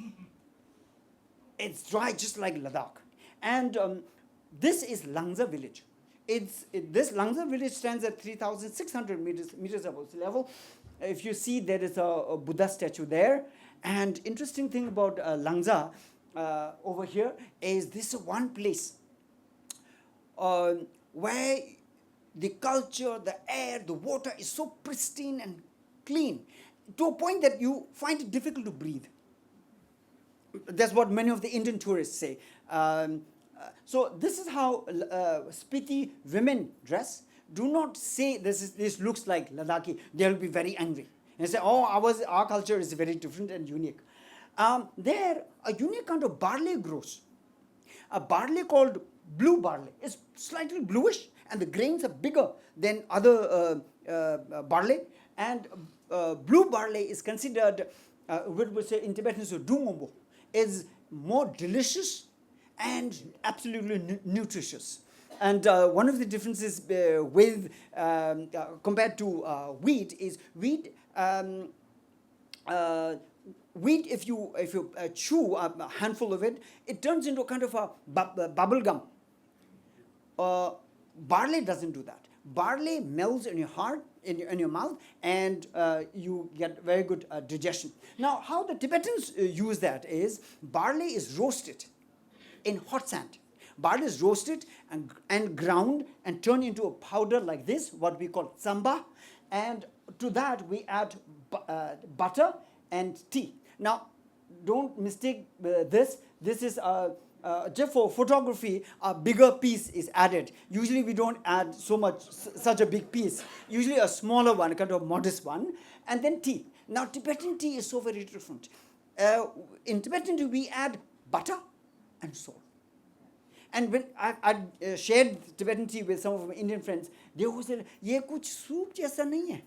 Speaker 2: It's dry just like Ladakh. And this is Langza village. This Langza village stands at 3,600 meters above sea level. If you see, there is a Buddha statue there. And interesting thing about Langza over here is this is one place where the culture, the air, the water is so pristine and clean to a point that you find it difficult to breathe. That's what many of the Indian tourists say. So this is how Spiti women dress. Do not say this looks like Ladakhi. They'll be very angry. And say, oh, our culture is very different and unique. There, a unique kind of barley grows. A barley called blue barley. It's slightly bluish, and the grains are bigger than other barley. And blue barley is considered, what we say in Tibetan, so dungombo, is more delicious and absolutely nutritious. And one of the differences with compared to wheat is wheat. Wheat, if you chew a handful of it, it turns into a kind of a bubble gum. Barley doesn't do that. Barley melts in your heart, in your mouth, and you get very good digestion. Now, how the Tibetans use that is barley is roasted in hot sand. Barley is roasted and ground and turned into a powder like this, what we call tsamba, and to that we add butter and tea. Now, don't mistake this. This is just for photography. A bigger piece is added. Usually we don't add such a big piece. Usually a smaller one, kind of modest one, and then tea. Now, Tibetan tea is so very different. In Tibetan tea, we add butter and salt. And when I shared Tibetan tea with some of my Indian friends, they always said, "Ye kuch soup jaisa nahi hai."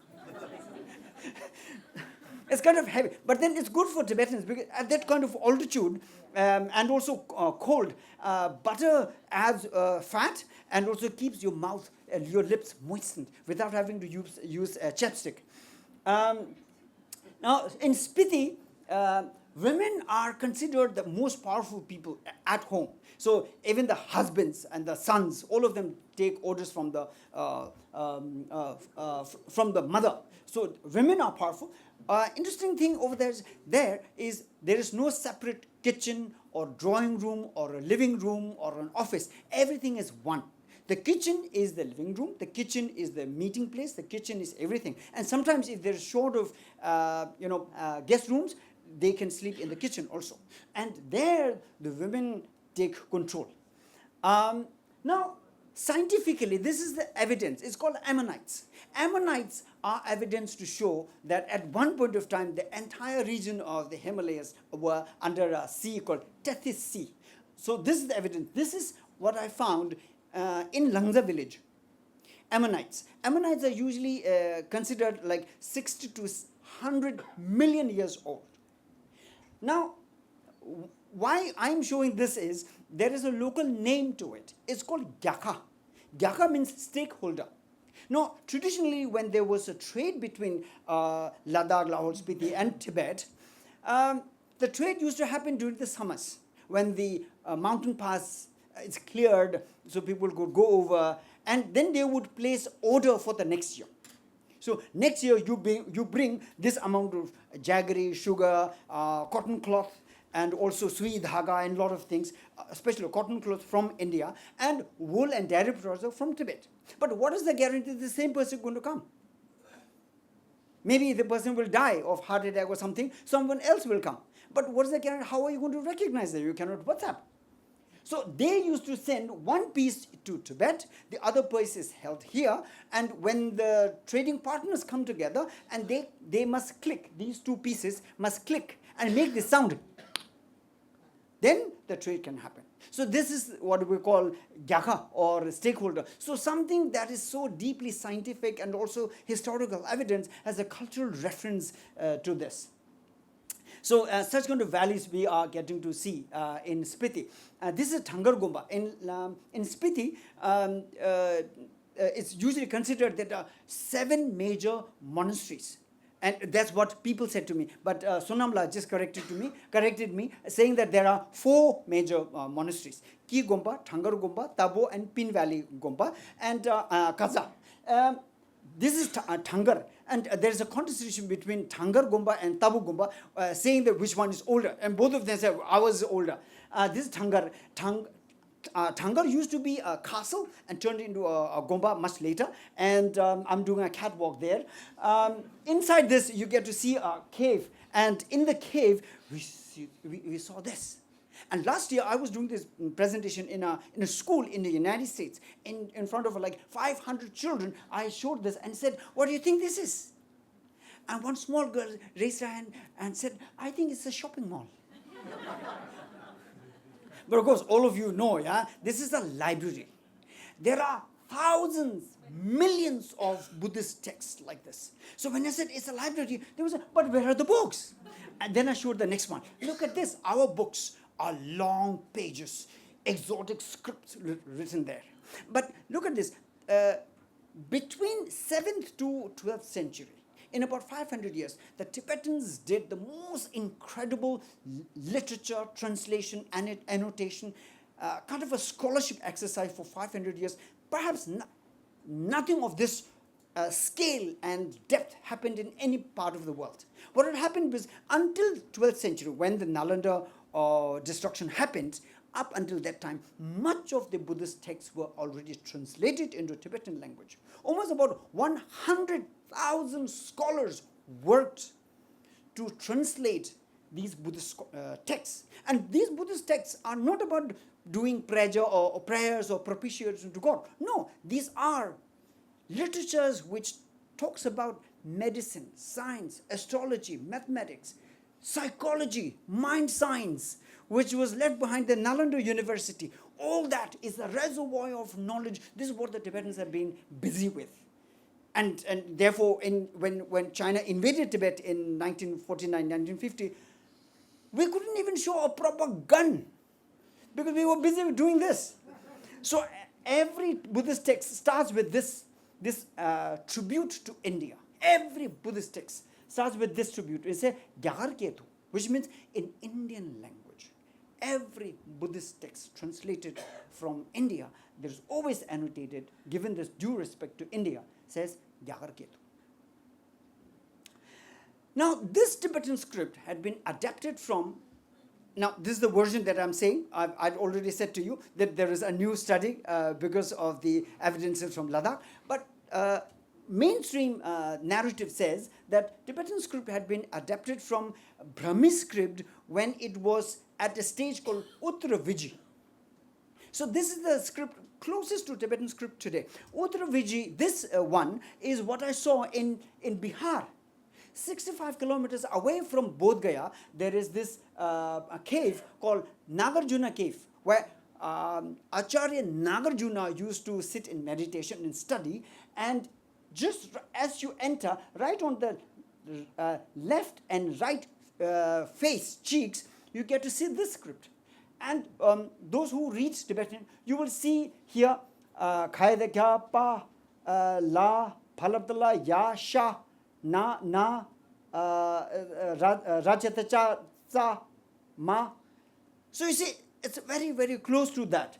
Speaker 2: It's kind of heavy, but then it's good for Tibetans because at that kind of altitude and also cold, butter adds fat and also keeps your mouth and your lips moistened without having to use chapstick. Now, in Spiti, women are considered the most powerful people at home. So even the husbands and the sons, all of them take orders from the mother. So women are powerful. Interesting thing over there is there is no separate kitchen or drawing room or a living room or an office. Everything is one. The kitchen is the living room. The kitchen is the meeting place. The kitchen is everything. And sometimes if they're short of guest rooms, they can sleep in the kitchen also. And there the women take control. Now, scientifically, this is the evidence. It's called ammonites. Ammonites are evidence to show that at one point of time, the entire region of the Himalayas were under a sea called Tethys Sea. So this is the evidence. This is what I found in Langza village. Ammonites. Ammonites are usually considered like 60 to 100 million years old. Now, why I'm showing this is there is a local name to it. It's called Gyaka. Gyaka means stakeholder. Now, traditionally, when there was a trade between Ladakh, Lahaul-Spiti, and Tibet, the trade used to happen during the summers when the mountain pass is cleared, so people could go over, and then they would place order for the next year. So next year you bring this amount of jaggery, sugar, cotton cloth, and also sui dhaga and a lot of things, especially cotton clothes from India, and wool and dairy products from Tibet. But what is the guarantee the same person is going to come? Maybe the person will die of heart attack or something, someone else will come. But what is the guarantee? How are you going to recognize that? You cannot WhatsApp. So they used to send one piece to Tibet, the other piece is held here, and when the trading partners come together, and they must click, these two pieces must click and make the sound, then the trade can happen. So this is what we call gyaka, or stakeholder. So something that is so deeply scientific and also historical evidence as a cultural reference to this. So such kind of valleys we are getting to see in Spiti. This is Thangar Gomba. In Spiti, it's usually considered that there are 7 major monasteries. And that's what people said to me. But Sonamla just corrected me, saying that there are 4 major monasteries. Ki Gompa, Thangar Gompa, Tabo, and Pin Valley Gompa, and Kaza. This is Thangar, and there is a contestation between Thangar Gomba and Tabu Gomba, saying that which one is older, and both of them say ours is older. This is Thangar. Thangar used to be a castle and turned into a Gomba much later, and I'm doing a catwalk there. Inside this, you get to see a cave, and in the cave, we saw this. And last year, I was doing this presentation in a school in the United States, in front of like 500 children. I showed this and said, what do you think this is? And one small girl raised her hand and said, I think it's a shopping mall. But of course, all of you know, this is a library. There are thousands, millions of Buddhist texts like this. So when I said it's a library, they was, but where are the books? And then I showed the next one. Look at this. Our books are long pages, exotic scripts written there. But look at this. Between 7th to 12th century, in about 500 years, the Tibetans did the most incredible literature, translation, and annotation, kind of a scholarship exercise for 500 years. Perhaps nothing of this scale and depth happened in any part of the world. What had happened was, until 12th century, when the Nalanda destruction happened, up until that time, much of the Buddhist texts were already translated into Tibetan language. Almost about 100,000 scholars worked to translate these Buddhist texts. And these Buddhist texts are not about doing prayer or prayers or propitiation to God. No, these are literatures which talks about medicine, science, astrology, mathematics, psychology, mind science, which was left behind the Nalanda University. All that is a reservoir of knowledge. This is what the Tibetans have been busy with. And therefore, when China invaded Tibet in 1949, 1950, we couldn't even show a proper gun because we were busy doing this. So every Buddhist text starts with this tribute to India. Every Buddhist text starts with this tribute. It says Gyagarketu, which means in Indian language. Every Buddhist text translated from India, there's always annotated, given this due respect to India, says Gyagarketu. Now, this Tibetan script had been adapted from, now this is the version that I'm saying. I've already said to you that there is a new study because of the evidences from Ladakh, but mainstream narrative says that Tibetan script had been adapted from Brahmi script when it was at a stage called Uttraviji. So this is the script closest to Tibetan script today. Uttraviji, this one, is what I saw in Bihar. 65 kilometers away from Bodh Gaya, there is this a cave called Nagarjuna cave, where Acharya Nagarjuna used to sit in meditation and study, and just as you enter, right on the left and right face, cheeks, you get to see this script. And those who read Tibetan, you will see here, Khaida kya pa, la, palabdala, ya, sha, na, rajatacha, sa, ma. So you see, it's very, very close to that.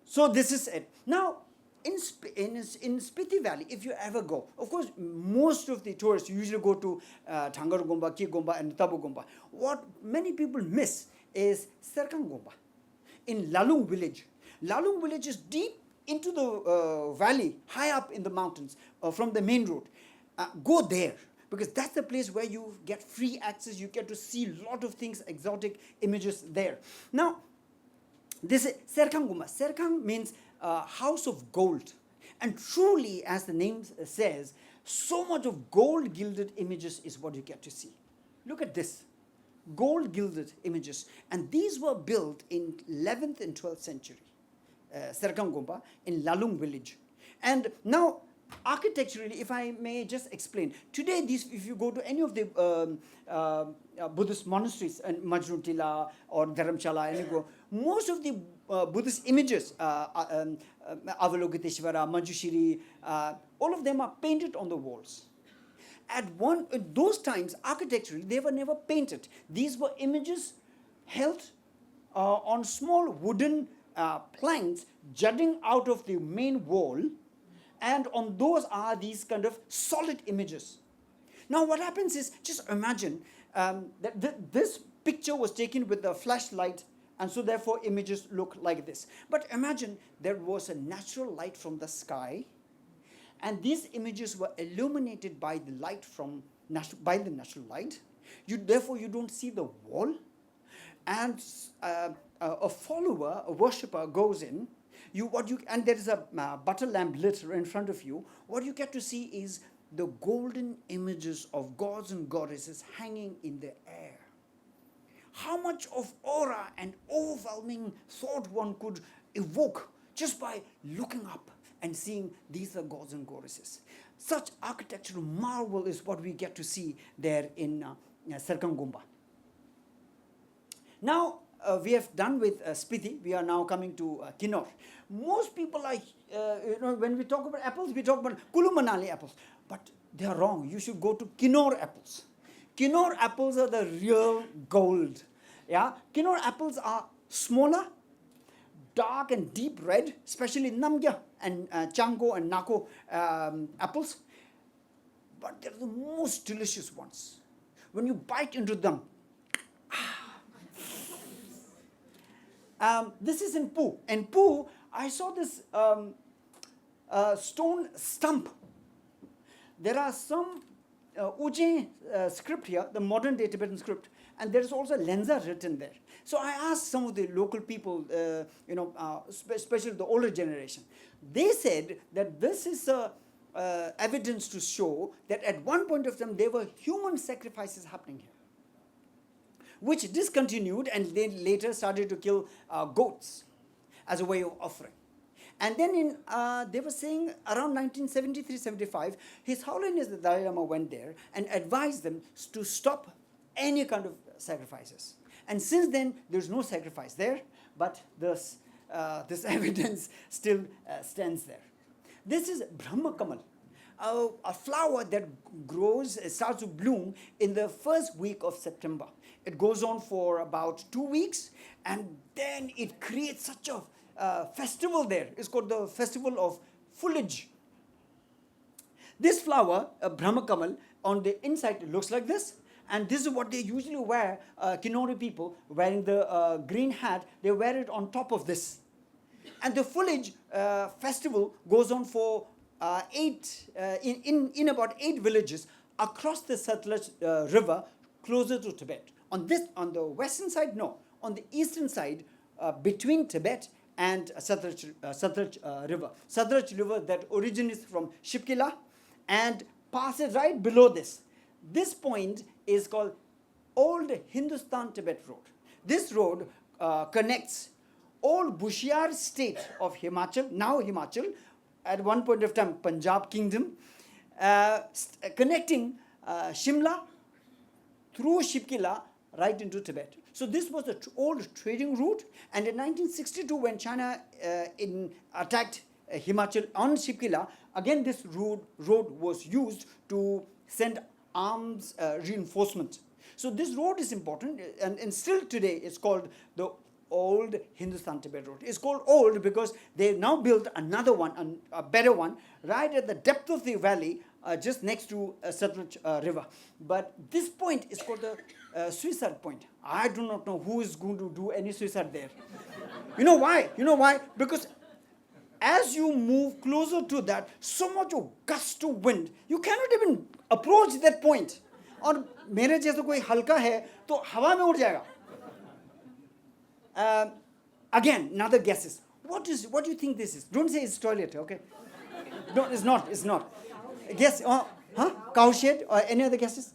Speaker 2: So this is it. Now, in Spiti Valley, if you ever go, of course, most of the tourists usually go to Thangar Gomba, Ki Gomba, and Tabu Gomba. What many people miss is Serkang Gomba in Lalung village. Lalung village is deep into the valley, high up in the mountains from the main road. Go there, because that's the place where you get free access. You get to see a lot of things, exotic images there. Now, this is Serkang Gumba. Serkang means house of gold. And truly, as the name says, so much of gold gilded images is what you get to see. Look at this. Gold gilded images. And these were built in 11th and 12th century. Serkang Gumba in Lalung village. And now, architecturally, if I may just explain, today these, if you go to any of the Buddhist monasteries in Majnuntila or Dharamshala, and you go, most of the Buddhist images, Avalokiteshvara, Manjushri, all of them are painted on the walls. At those times, architecturally, they were never painted. These were images held on small wooden planks jutting out of the main wall, and on those are these kind of solid images. Now what happens is, just imagine that this picture was taken with a flashlight, and so therefore images look like this. But imagine there was a natural light from the sky, and these images were illuminated by the light from by the natural light. Therefore you don't see the wall, and a follower, a worshipper goes in. And there is a butter lamp lit in front of you. What you get to see is the golden images of gods and goddesses hanging in the air. How much of aura and overwhelming thought one could evoke just by looking up and seeing these are gods and goddesses. Such architectural marvel is what we get to see there in Serkang Gumba. Now, we have done with Spiti. We are now coming to Kinnaur. Most people are, when we talk about apples, we talk about Kulu Manali apples. But they are wrong. You should go to Kinnaur apples. Kinnaur apples are the real gold. Yeah? Kinnaur apples are smaller, dark and deep red, especially Namgya and Chango and Nako apples. But they're the most delicious ones. When you bite into them, this is in Poo. In Poo, I saw this stone stump. There are some Ujjain script here, the modern day Tibetan script, and there is also Lenza written there. So I asked some of the local people, especially the older generation. They said that this is evidence to show that at one point of time there were human sacrifices happening here, which discontinued, and they later started to kill goats as a way of offering. And then they were saying around 1973-75, His Holiness the Dalai Lama went there and advised them to stop any kind of sacrifices. And since then, there's no sacrifice there, but this evidence still stands there. This is Brahma Kamal, a flower that starts to bloom in the first week of September. It goes on for about 2 weeks, and then it creates such a festival there. It's called the Festival of Foliage. This flower, Brahma Kamal, on the inside it looks like this, and this is what they usually wear. Kinnauri people wearing the green hat, they wear it on top of this. And the foliage festival goes on for in about 8 villages across the Satluj River, closer to Tibet. On the western side, no. On the eastern side, between Tibet and Satluj River. Satluj River that originates from Shipkila and passes right below this. This point is called Old Hindustan-Tibet Road. This road connects old Bushiar state of Himachal, now Himachal, at one point of time Punjab Kingdom, connecting Shimla through Shipkila right into Tibet. So this was the old trading route, and in 1962 when China attacked Himachal on Shipkila, again this road was used to send arms reinforcement. So this road is important, and still today it's called the old Hindustan-Tibet road. It's called old because they now built another one, a better one, right at the depth of the valley, just next to Satluj river. But this point is called the suicide point. I do not know who is going to do any suicide there. You know why? You know why? Because as you move closer to that, so much of gust of wind, you cannot even approach that point. और मेरे जैसे कोई हल्का है तो हवा में उड़ जाएगा. Again, another guesses. What do you think this is? Don't say it's toilet, okay? No, it's not. It's not. Guess. Cow shed or any other guesses?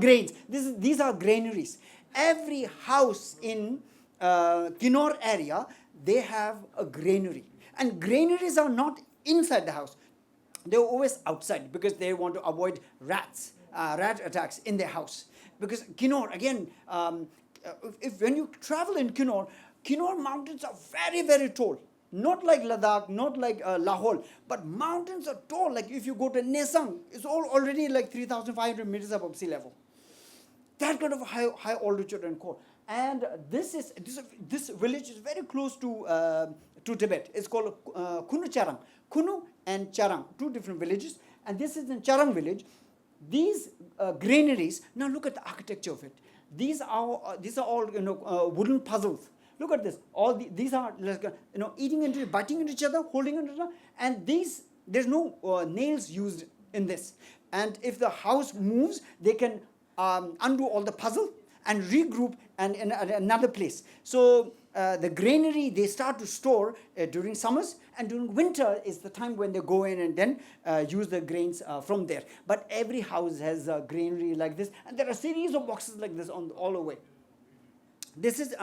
Speaker 2: Grains. These are granaries. Every house in Kinnaur area, they have a granary. And granaries are not inside the house. They're always outside because they want to avoid rat attacks in their house. Because Kinnaur, again, when you travel in Kinnaur mountains are very, very tall. Not like Ladakh, not like Lahaul, but mountains are tall. Like if you go to Nesang, it's already like 3,500 meters above sea level. That kind of high altitude and cold. And this village is very close to Tibet. It's called Kunu Charang. Kunu and Charang, two different villages. And this is in Charang village. These granaries, now look at the architecture of it. These are all wooden puzzles. Look at this. These are biting into each other, holding into each other, and there's no nails used in this. And if the house moves, they can undo all the puzzle and regroup and in another place. So the granary they start to store during summers, and during winter is the time when they go in and then use the grains from there. But every house has a granary like this, and there are a series of boxes like this all the way. This is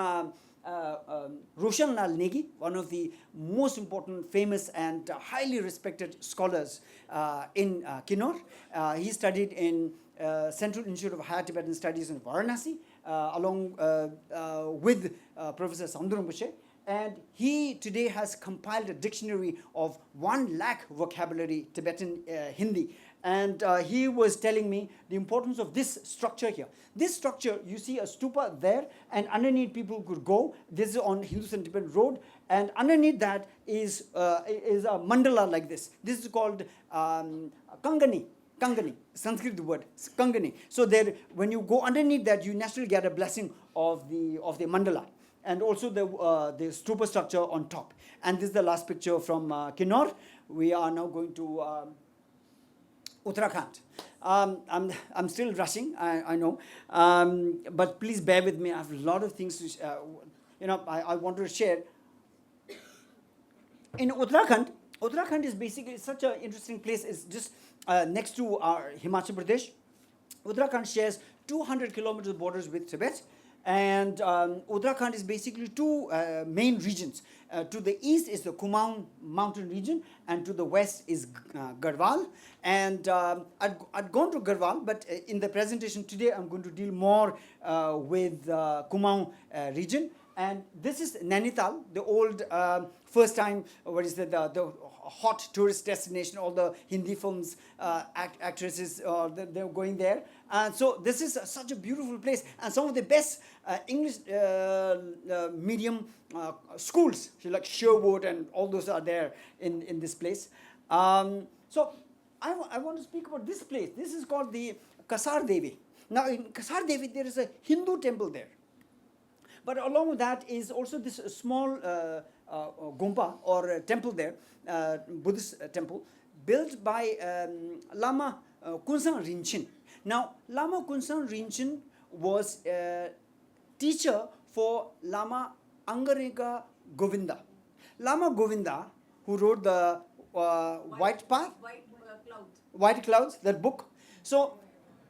Speaker 2: Roshan Lal Negi, one of the most important, famous and highly respected scholars in Kinnaur. He studied in Central Institute of Higher Tibetan Studies in Varanasi, along with Professor Sandurambushe. And he today has compiled a dictionary of 1 lakh vocabulary Tibetan Hindi. And he was telling me the importance of this structure here. This structure, you see a stupa there, and underneath people could go. This is on Hindustan-Tibet road, and underneath that is a mandala like this. This is called Kangani. Kangani, Sanskrit word, Kangani. So there, when you go underneath that, you naturally get a blessing of the mandala, and also the stupa structure on top. And this is the last picture from Kinnaur. We are now going to Uttarakhand. I'm still rushing, I know, but please bear with me. I have a lot of things to, I want to share. In Uttarakhand is basically such an interesting place. It's just next to our Himachal Pradesh. Uttarakhand shares 200 kilometers borders with Tibet. And Uttarakhand is basically two main regions. To the east is the Kumaon mountain region, and to the west is Garhwal. And I'd gone to Garhwal, but in the presentation today, I'm going to deal more with Kumaon region. And this is Nainital, the old first time, the hot tourist destination. All the Hindi films, actresses, they're going there. And so this is such a beautiful place. And some of the best English medium schools, like Sherwood and all those are there in this place. So I want to speak about this place. This is called the Kasar Devi. Now in Kasar Devi, there is a Hindu temple there. But along with that is also this small gompa or temple there, Buddhist temple, built by Lama Kunsang Rinchen. Now, Lama Kunsang Rinchen was a teacher for Lama Angarika Govinda. Lama Govinda, who wrote the White Path, White Clouds, that book. So,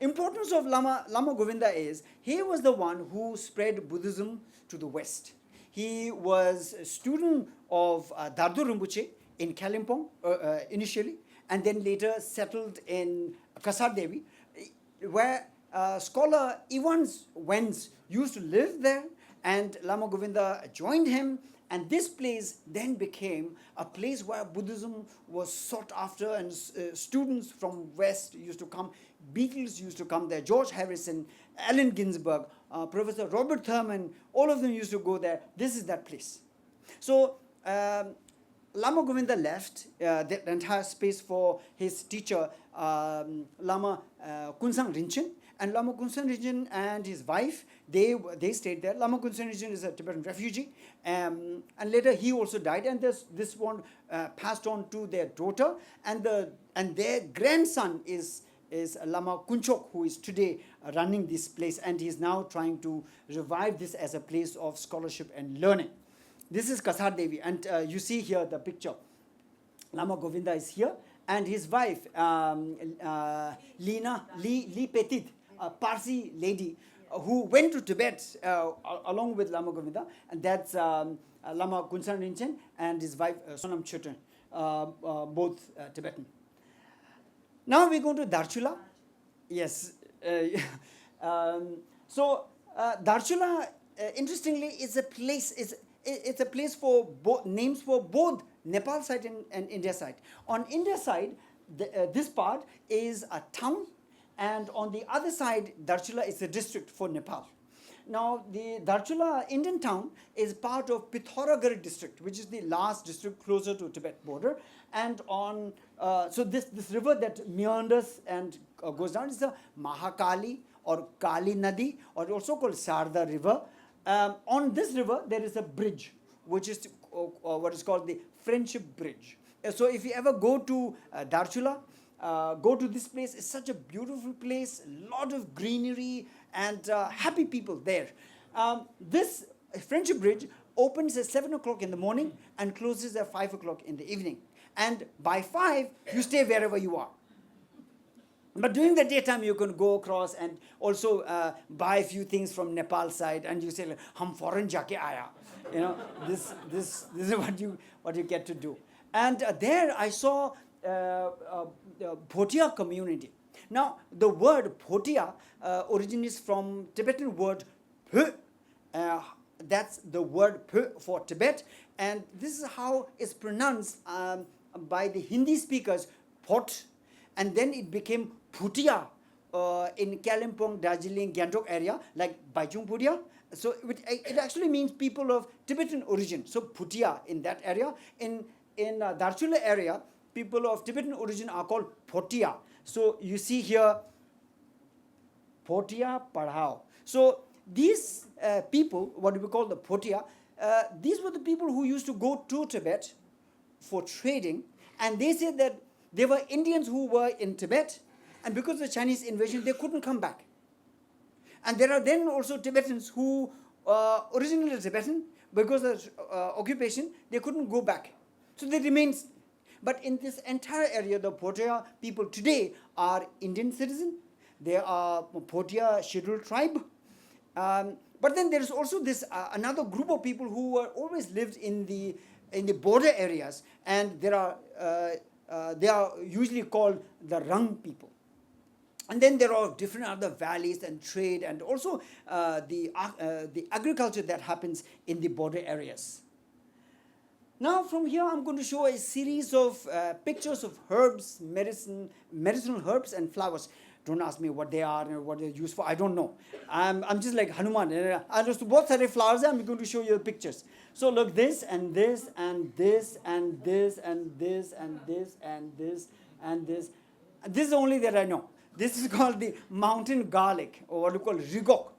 Speaker 2: importance of Lama Govinda is he was the one who spread Buddhism to the West. He was a student of Dardo Rinpoche in Kalimpong initially, and then later settled in Kasar Devi, where scholar Evans Wentz used to live there, and Lama Govinda joined him. And this place then became a place where Buddhism was sought after, and students from West used to come. Beatles used to come there, George Harrison, Allen Ginsberg, Professor Robert Thurman, all of them used to go there. This is that place. So Lama Govinda left the entire space for his teacher, Lama Kunsang Rinchen. And Lama Kunsang Rinchen and his wife, they stayed there. Lama Kunsang Rinchen is a Tibetan refugee. And later he also died. And this one passed on to their daughter. And their grandson is Lama Kunchok, who is today running this place. And he's now trying to revive this as a place of scholarship and learning. This is Kasar Devi, and you see here the picture. Lama Govinda is here, and his wife, Lina Li Petit, a Parsi lady who went to Tibet along with Lama Govinda, and that's Lama Kunsang Rinchen and his wife Sonam Choten, both Tibetan. Now we go to Darchula. Yes. So Darchula, interestingly, is a place. It's a place for names for both Nepal side and India side. On India side, this part is a town, and on the other side, Darchula is a district for Nepal. Now, the Darchula Indian town is part of Pithoragarh district, which is the last district closer to Tibet border. And on so this river that meanders and goes down is the Mahakali or Kali Nadi, or also called Sarda River. On this river, there is a bridge, which is what is called the Friendship Bridge. So if you ever go to Darchula, go to this place. It's such a beautiful place, a lot of greenery and happy people there. This Friendship Bridge opens at 7 o'clock in the morning and closes at 5 o'clock in the evening. And by 5, you stay wherever you are. But during the daytime, you can go across and also buy a few things from Nepal side, and you say, like, "Hum foreign jaake aaya." You know, this is what you get to do. And there I saw Bhotia community. Now the word Bhotia originates from Tibetan word Ph. That's the word Ph for Tibet, and this is how it's pronounced by the Hindi speakers, Phot, and then it became Bhutia in Kalimpong, Darjeeling, Gangtok area, like Baichung Bhutia. So it actually means people of Tibetan origin. So Bhutia in that area. In Darchula area, people of Tibetan origin are called Photia. So you see here, Photia Padhao. So these people, what we call the Photia, these were the people who used to go to Tibet for trading, and they said that they were Indians who were in Tibet, and because of the Chinese invasion, they couldn't come back. And there are then also Tibetans who originally Tibetan, because of occupation, they couldn't go back. So they remained. But in this entire area, the Photia people today are Indian citizens. They are Photia scheduled tribe. But then there is also this another group of people who were always lived in the border areas, and they are usually called the Rang people. And then there are different other valleys and trade, and also the agriculture that happens in the border areas. Now from here I'm going to show a series of pictures of herbs, medicinal herbs and flowers. Don't ask me what they are and what they're used for. I don't know. I'm just like Hanuman. I just both side flowers. I'm going to show you the pictures. So look, this and this and this and this and this and this and this and this. This is only that I know. This is called the mountain garlic, or what we call rigok.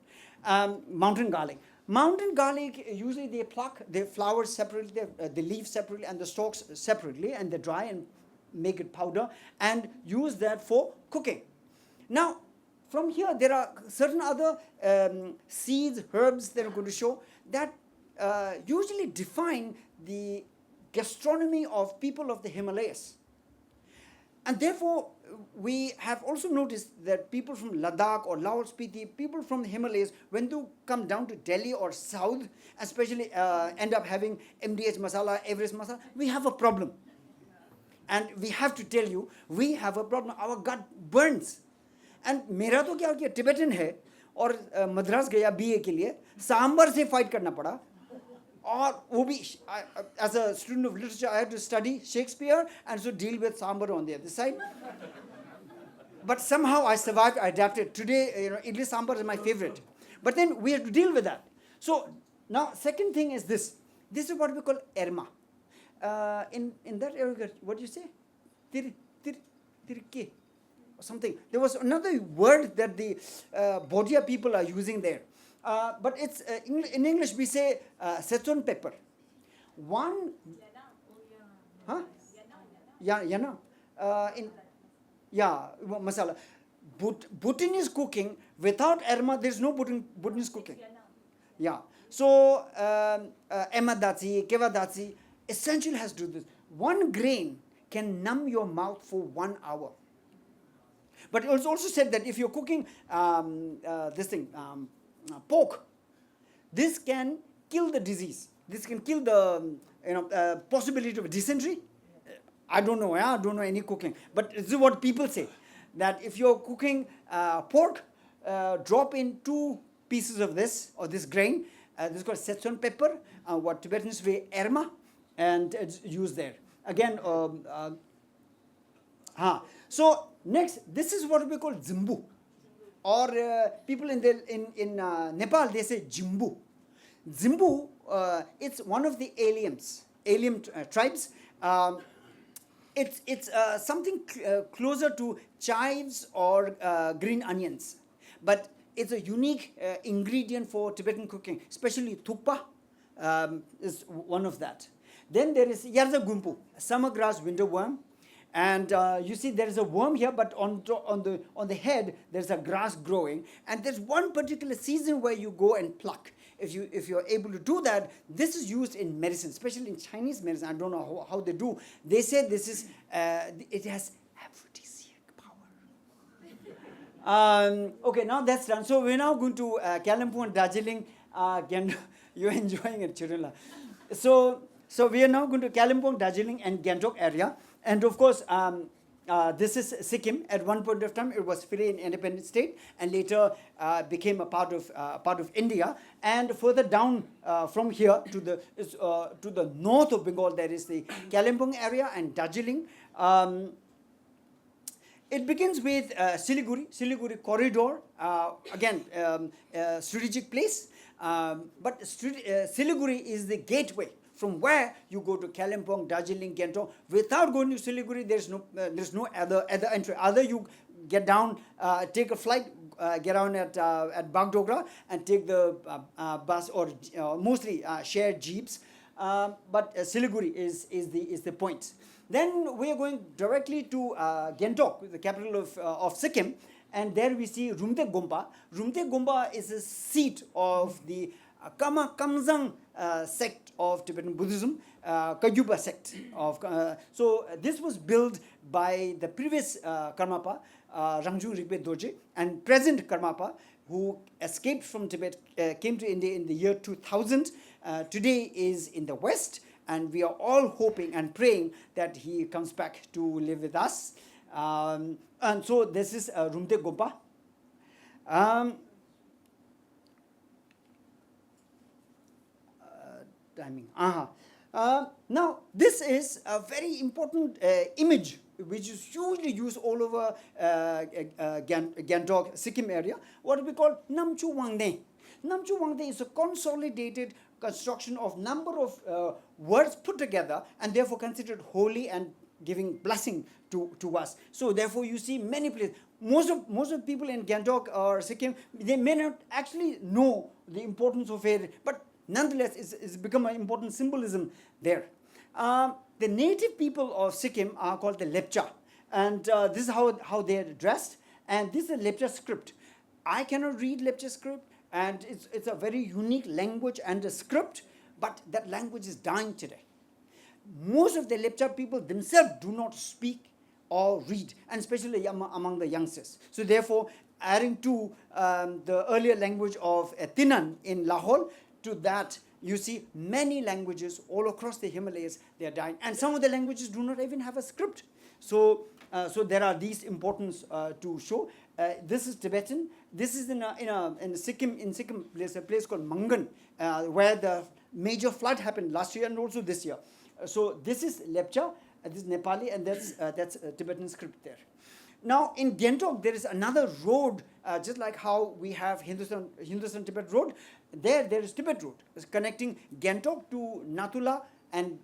Speaker 2: Mountain garlic. Mountain garlic, usually they pluck the flowers separately, the leaves separately, and the stalks separately, and they dry and make it powder and use that for cooking. Now, from here, there are certain other seeds, herbs that I'm going to show that usually define the gastronomy of people of the Himalayas. And therefore, we have also noticed that people from Ladakh or Lahaul-Spiti, people from the Himalayas, when they come down to Delhi or South, especially end up having MDH masala, Everest masala, we have a problem. And we have to tell you, we have a problem. Our gut burns. And मेरा तो क्या हो गया, Tibetan है और मद्रास गया BA के लिए, सांबर से fight करना पड़ा. Or वो भी, as a student of literature, I had to study Shakespeare and so deal with sambar on the other side. But somehow I survived, I adapted. Today, idli sambar is my favorite. But then we have to deal with that. So now second thing is this. This is what we call erma. In that area, what do you say? Tirke or something. There was another word that the Bodhya people are using there. But it's in English we say Szechuan pepper. One, huh? Yana. Masala. Bhutanese cooking, without erma, there's no Bhutanese cooking. Yeah. So, emadatsi, kevadatsi, essentially has to do this. One grain can numb your mouth for 1 hour. But it was also said that if you're cooking pork, this can kill the disease. This can kill the possibility of dysentery. I don't know. I don't know any cooking. But this is what people say. That if you're cooking pork, drop in 2 pieces of this grain. This is called Szechuan pepper, what Tibetans say erma, and it's used there. Again, so next, this is what we call zimbu, or people in Nepal they say jimbu. Zimbu, it's one of the alien tribes. It's something closer to chives or green onions, but it's a unique ingredient for Tibetan cooking, especially thukpa is one of that. Then there is yarza gumpu, summer grass winter worm, and you see there is a worm here, but on the head there's a grass growing, and there's one particular season where you go and pluck. If you're able to do that, this is used in medicine, especially in Chinese medicine. I don't know how they do. They say this is it has aphrodisiac power. Okay, now that's done. So we're now going to Kalimpong and Darjeeling. You're enjoying it, Chirula. So we are now going to Kalimpong, Darjeeling, and Gangtok area, and of course. This is Sikkim. At one point of time, it was free and independent state, and later became a part of India. And further down from here to the north of Bengal, there is the Kalimpong area and Darjeeling. It begins with Siliguri corridor. Again, strategic place, but Siliguri is the gateway from where you go to Kalimpong, Darjeeling, Gangtok. Without going to Siliguri, there's no other entry. Either you get down, take a flight, get down at Bagdogra and take the bus, or mostly shared jeeps. But Siliguri is the point. Then we are going directly to Gangtok, the capital of Sikkim, and there we see Rumtek Gompa. Rumtek Gompa is a seat of the Kama Kamzang sect of Tibetan Buddhism, Kagyupa sect of. So this was built by the previous Karmapa, Rangju Rigpe Dorje, and present Karmapa, who escaped from Tibet, came to India in the year 2000. Today is in the West, and we are all hoping and praying that he comes back to live with us. And so this is Rumtek Gompa. Now, this is a very important image which is hugely used all over Gangtok, Sikkim area, what we call Namchu Wangde. Namchu Wangde is a consolidated construction of number of words put together and therefore considered holy and giving blessing to us. So therefore you see many places. Most of people in Gangtok or Sikkim, they may not actually know the importance of it, but nonetheless, it's become an important symbolism there. The native people of Sikkim are called the Lepcha, and this is how they are dressed. And this is the Lepcha script. I cannot read Lepcha script, and it's a very unique language and a script, but that language is dying today. Most of the Lepcha people themselves do not speak or read, and especially among the youngsters. So therefore, adding to the earlier language of Tinan in Lahaul, to that, you see many languages all across the Himalayas, they are dying. And some of the languages do not even have a script. So there are these importance to show. This is Tibetan. This is in Sikkim. In Sikkim, there's a place called Mangan, where the major flood happened last year and also this year. So this is Lepcha, this is Nepali, and that's Tibetan script there. Now in Gangtok, there is another road just like how we have Hindustan-Tibet Road, there is Tibet Road. It's connecting Gangtok to Nathula and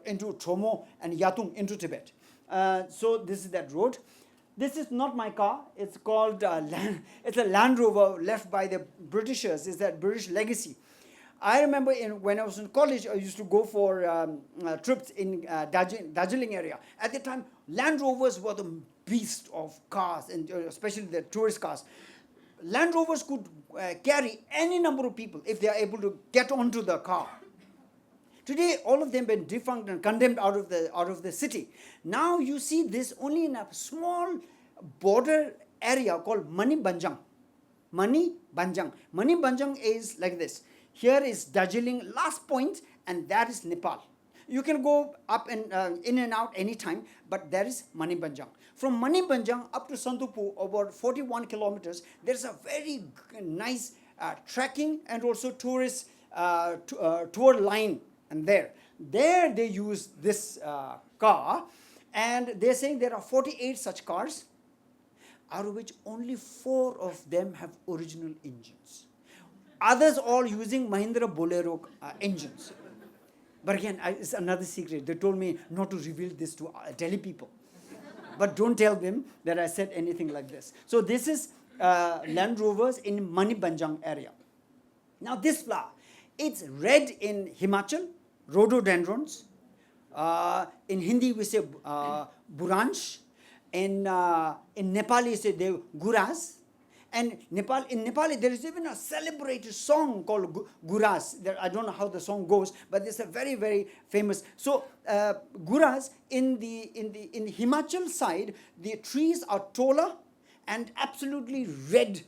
Speaker 2: into Tromo and Yatung into Tibet. So this is that road. This is not my car. It's called, it's a Land Rover left by the Britishers. It's that British legacy. I remember when I was in college, I used to go for trips in Darjeeling area. At the time, Land Rovers were the beast of cars, and especially the tourist cars. Land Rovers could carry any number of people if they are able to get onto the car. Today, all of them have been defunct and condemned out of the city. Now you see this only in a small border area called Mani Banjang. Mani Banjang is like this. Here is Darjeeling, last point, and that is Nepal. You can go up and in and out anytime, but there is Mani Banjang. From Mani Banjang up to Santupu, about 41 kilometers, there's a very nice trekking and also tourist tour line. And there they use this car, and they're saying there are 48 such cars, out of which only 4 of them have original engines. Others all using Mahindra Bolero engines. But again, it's another secret. They told me not to reveal this to Delhi people. But don't tell them that I said anything like this. So this is Land Rovers in Mani Banjang area. Now this flower, it's red in Himachal, rhododendrons. In Hindi we say buranch. In Nepali we say guras. And in Nepali there is even a celebrated song called guras. I don't know how the song goes, but it's a very, very famous. So guras in the Himachal side, the trees are taller and absolutely red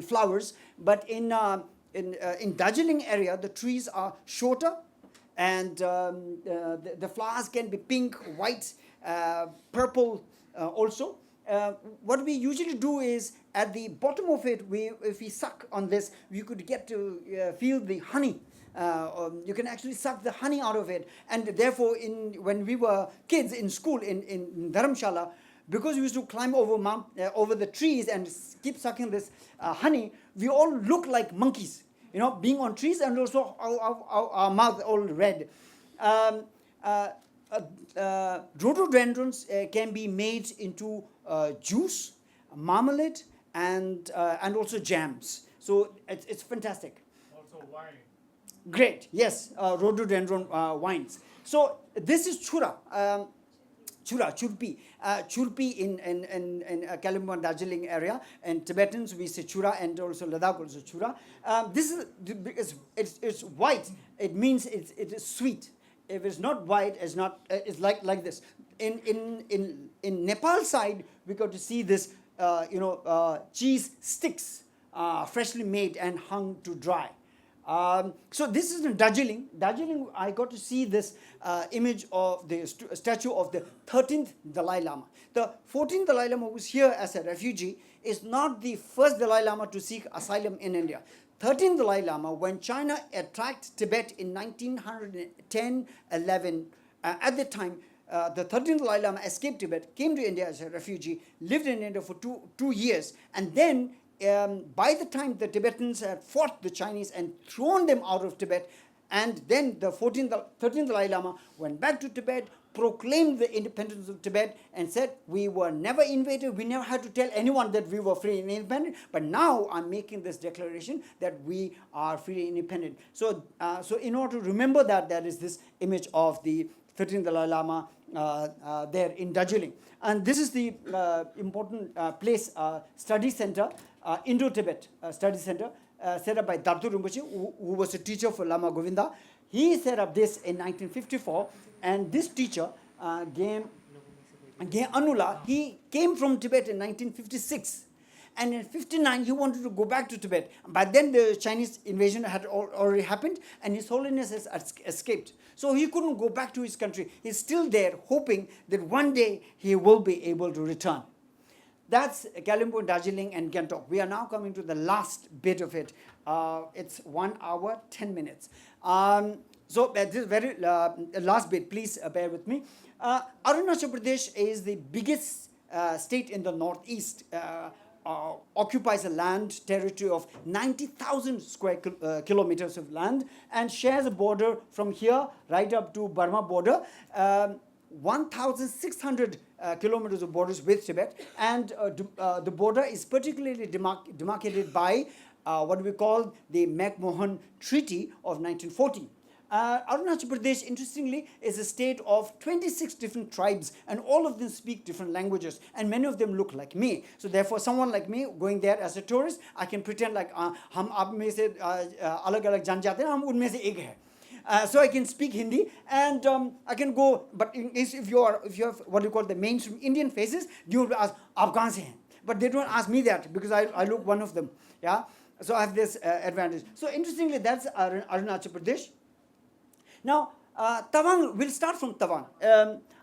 Speaker 2: flowers. But in Darjeeling area, the trees are shorter, and the flowers can be pink, white, purple also. What we usually do is at the bottom of it, if we suck on this, we could get to feel the honey. You can actually suck the honey out of it, and therefore, when we were kids in school in Dharamshala, because we used to climb over the trees and keep sucking this honey, we all look like monkeys, being on trees, and also our mouth all red. Rhododendrons can be made into juice, marmalade, and also jams. So it's fantastic.
Speaker 3: Also wine.
Speaker 2: Great, yes, rhododendron wines. So this is chura, churpi. Churpi in Kalimpong and Darjeeling area, and Tibetans we say chura, and also Ladakh also chura. This is because it's white. It means it is sweet. If it's not white, it's not. It's like this. In Nepal side, we got to see this. Cheese sticks, freshly made and hung to dry. So this is in Darjeeling. Darjeeling, I got to see this image of the statue of the 13th Dalai Lama. The 14th Dalai Lama was here as a refugee. Is not the first Dalai Lama to seek asylum in India. 13th Dalai Lama, when China attacked Tibet in 1910-11, at the time, the 13th Dalai Lama escaped Tibet, came to India as a refugee, lived in India for two years, and then by the time the Tibetans had fought the Chinese and thrown them out of Tibet, and then the 13th Dalai Lama went back to Tibet, proclaimed the independence of Tibet, and said, we were never invaded, we never had to tell anyone that we were free and independent, but now I'm making this declaration that we are free and independent. So in order to remember that, there is this image of the 13th Dalai Lama there in Darjeeling. And this is the important place, study center, Indo-Tibet study center, set up by Dartu Rinpoche, who was a teacher for Lama Govinda. He set up this in 1954, and this teacher, Game Anula, he came from Tibet in 1956. And in 59, he wanted to go back to Tibet. By then, the Chinese invasion had already happened, and His Holiness has escaped. So he couldn't go back to his country. He's still there, hoping that one day he will be able to return. That's Kalimpong, Darjeeling, and Gangtok. We are now coming to the last bit of it. It's 1 hour, 10 minutes. So this very last bit, please bear with me. Arunachal Pradesh is the biggest state in the northeast. occupies a land territory of 90,000 square kilometers of land and shares a border from here right up to Burma border. 1,600 kilometers of borders with Tibet, and the border is particularly demarcated by what we call the McMohan Treaty of 1940. Arunachal Pradesh, interestingly, is a state of 26 different tribes, and all of them speak different languages, and many of them look like me. So therefore, someone like me going there as a tourist, I can pretend like हम आप में से अलग-अलग जान जाते हैं, हम उनमें से एक है. So I can speak Hindi, and I can go. But if you have what you call the mainstream Indian faces, you will ask, "आप कहाँ से हैं?" But they don't ask me that because I look one of them. Yeah. So I have this advantage. So interestingly, that's Arunachal Pradesh. Now, Tawang, we'll start from Tawang.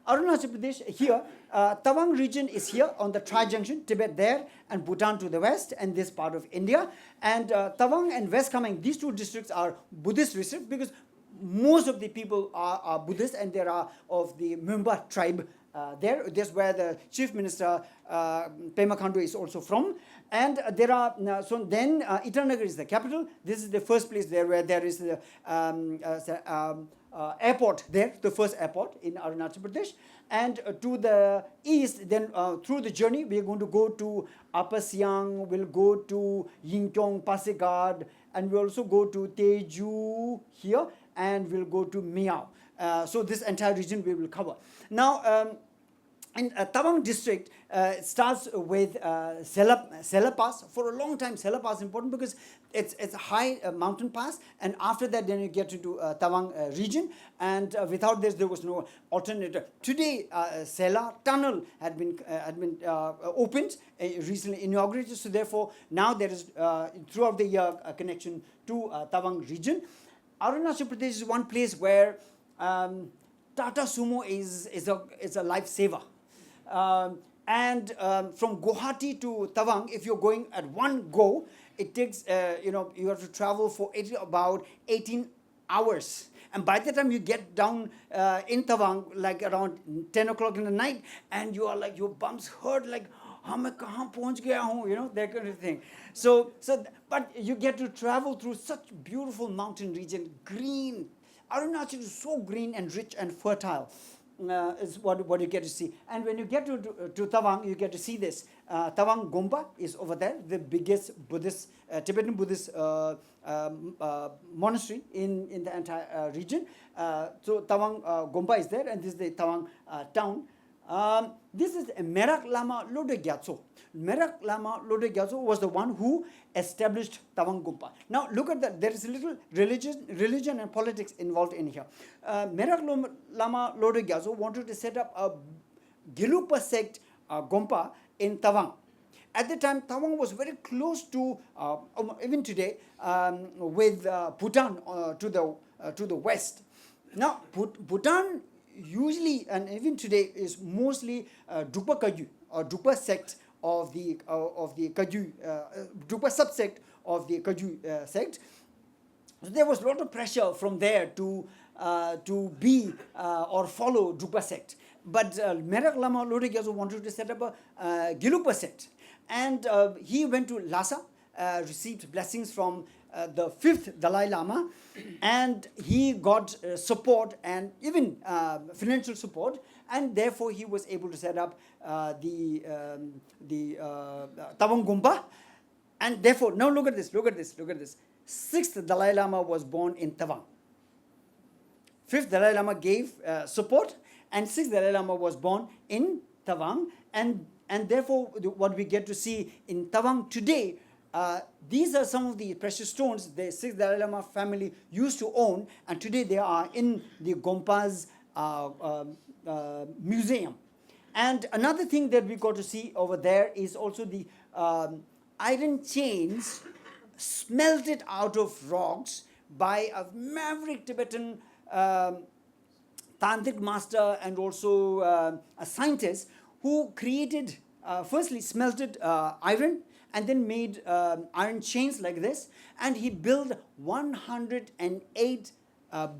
Speaker 2: Arunachal Pradesh here, Tawang region is here on the tri-junction, Tibet there and Bhutan to the west, and this part of India. And Tawang and West Kameng, these two districts are Buddhist districts because most of the people are Buddhist, and there are of the Mumba tribe there. That's where the chief minister Pema Khandu is also from. And there are, so then Itanagar is the capital. This is the first place there where there is the airport there, the first airport in Arunachal Pradesh. And to the east, then through the journey, we are going to go to Upper Siang, we'll go to Yingkiong, Pasigad, and we'll also go to Teju here, and we'll go to Miao. So this entire region we will cover. Now, in Tawang district, it starts with Sela Pass. For a long time, Sela Pass is important because it's a high mountain pass, and after that, then you get into Tawang region. And without this, there was no alternative. Today, Sela Tunnel had been opened, recently inaugurated. So therefore, now there is throughout the year a connection to Tawang region. Arunachal Pradesh is one place where Tata Sumo is a lifesaver. And from Guwahati to Tawang, if you're going at one go, it takes, you have to travel for about 18 hours. And by the time you get down in Tawang, like around 10 o'clock in the night, and you are like, your bumps hurt, like, that kind of thing. But you get to travel through such beautiful mountain region, green. Arunachal is so green and rich and fertile. Is what you get to see. And when you get to Tawang, you get to see this. Tawang Gompa is over there, the biggest Buddhist, Tibetan Buddhist monastery in the entire region. So Tawang Gompa is there, and this is the Tawang town. This is Merak Lama Lode Gyatso. Merak Lama Lode Gyatso was the one who established Tawang Gompa. Now look at that. There is a little religion and politics involved in here. Merak Lama Lode Gyatso wanted to set up a Gelupa sect Gompa in Tawang. At the time, Tawang was very close to, even today, with Bhutan to the west. Now Bhutan usually, and even today, is mostly Drupa Kagyu or Drupa sect of the Kagyu, Drupa subsect of the Kagyu sect. So there was a lot of pressure from there to be or follow Drupa sect. But Merak Lama Lode Gyatso wanted to set up a Gelupa sect, and he went to Lhasa, received blessings from the 5th Dalai Lama, and he got support and even financial support, and therefore he was able to set up the Tawang Gompa. And therefore, now look at this. 6th Dalai Lama was born in Tawang. 5th Dalai Lama gave support, and 6th Dalai Lama was born in Tawang, and therefore what we get to see in Tawang today, these are some of the precious stones the 6th Dalai Lama family used to own, and today they are in the Gompa's museum. And another thing that we got to see over there is also the iron chains smelted out of rocks by a maverick Tibetan tantric master and also a scientist who created, firstly smelted iron, and then made iron chains like this, and he built 108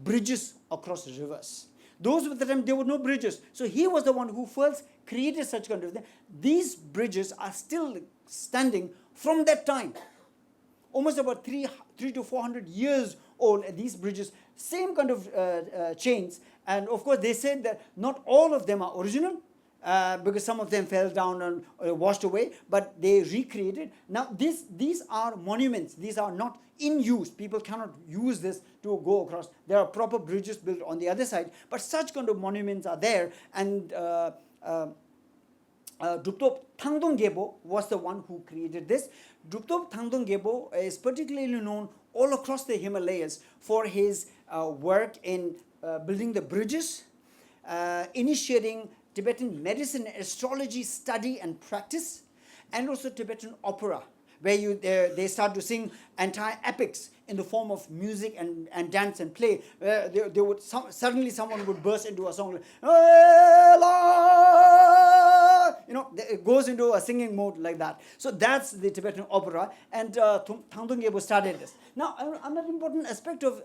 Speaker 2: bridges across the rivers. Those were the time there were no bridges. So he was the one who first created such kind of thing. These bridges are still standing from that time. Almost about 300 to 400 years old, these bridges, same kind of chains. And of course, they said that not all of them are original, because some of them fell down and washed away, but they recreated. Now, these are monuments. These are not in use. People cannot use this to go across. There are proper bridges built on the other side, but such kind of monuments are there. And Druptop Thangdong Gebo was the one who created this. Druptop Thangdong Gebo is particularly known all across the Himalayas for his work in building the bridges, initiating Tibetan medicine, astrology, study and practice, and also Tibetan opera, where they start to sing entire epics in the form of music and dance and play. Suddenly someone would burst into a song, it goes into a singing mode like that. So that's the Tibetan opera, and Thangdong Gebo started this. Now, another important aspect of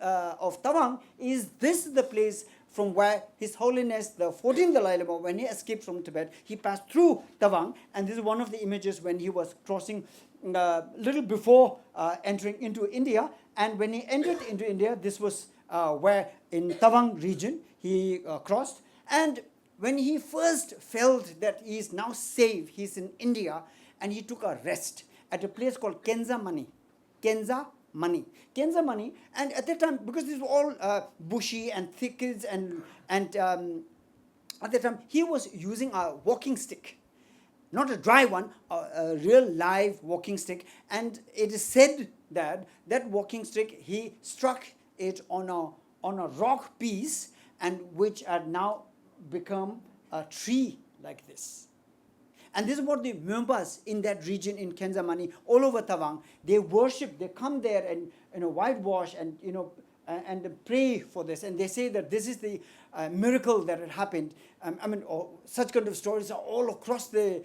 Speaker 2: Tawang is this is the place from where His Holiness the 14th Dalai Lama, when he escaped from Tibet, he passed through Tawang, and this is one of the images when he was crossing little before entering into India. And when he entered into India, this was where in Tawang region he crossed. And when he first felt that he is now safe, he's in India, and he took a rest at a place called Kenza Mani. And at that time, because these were all bushy and thickets, and at that time he was using a walking stick, not a dry one, a real live walking stick. And it is said that that walking stick, he struck it on a rock piece, and which had now become a tree like this. And this is what the Myanmars in that region in Kenza Mani, all over Tawang, they worship, they come there and whitewash and and pray for this. And they say that this is the miracle that had happened. Such kind of stories are all across the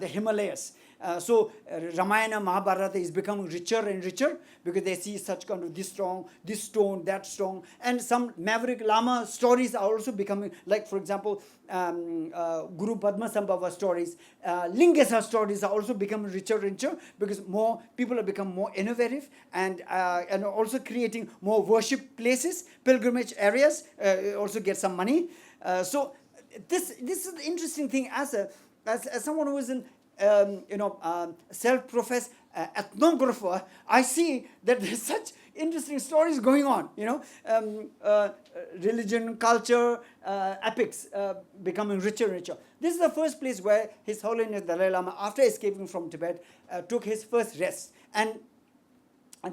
Speaker 2: Himalayas. So Ramayana, Mahabharata is becoming richer and richer because they see such kind of this strong, this stone, that strong. And some Maverick Lama stories are also becoming, like for example, Guru Padmasambhava stories, Lingesa stories are also becoming richer and richer because more people have become more innovative and also creating more worship places, pilgrimage areas, also get some money. So this is the interesting thing as someone who is in self-professed ethnographer, I see that there's such interesting stories going on, religion, culture, epics becoming richer and richer. This is the first place where His Holiness Dalai Lama, after escaping from Tibet, took his first rest. And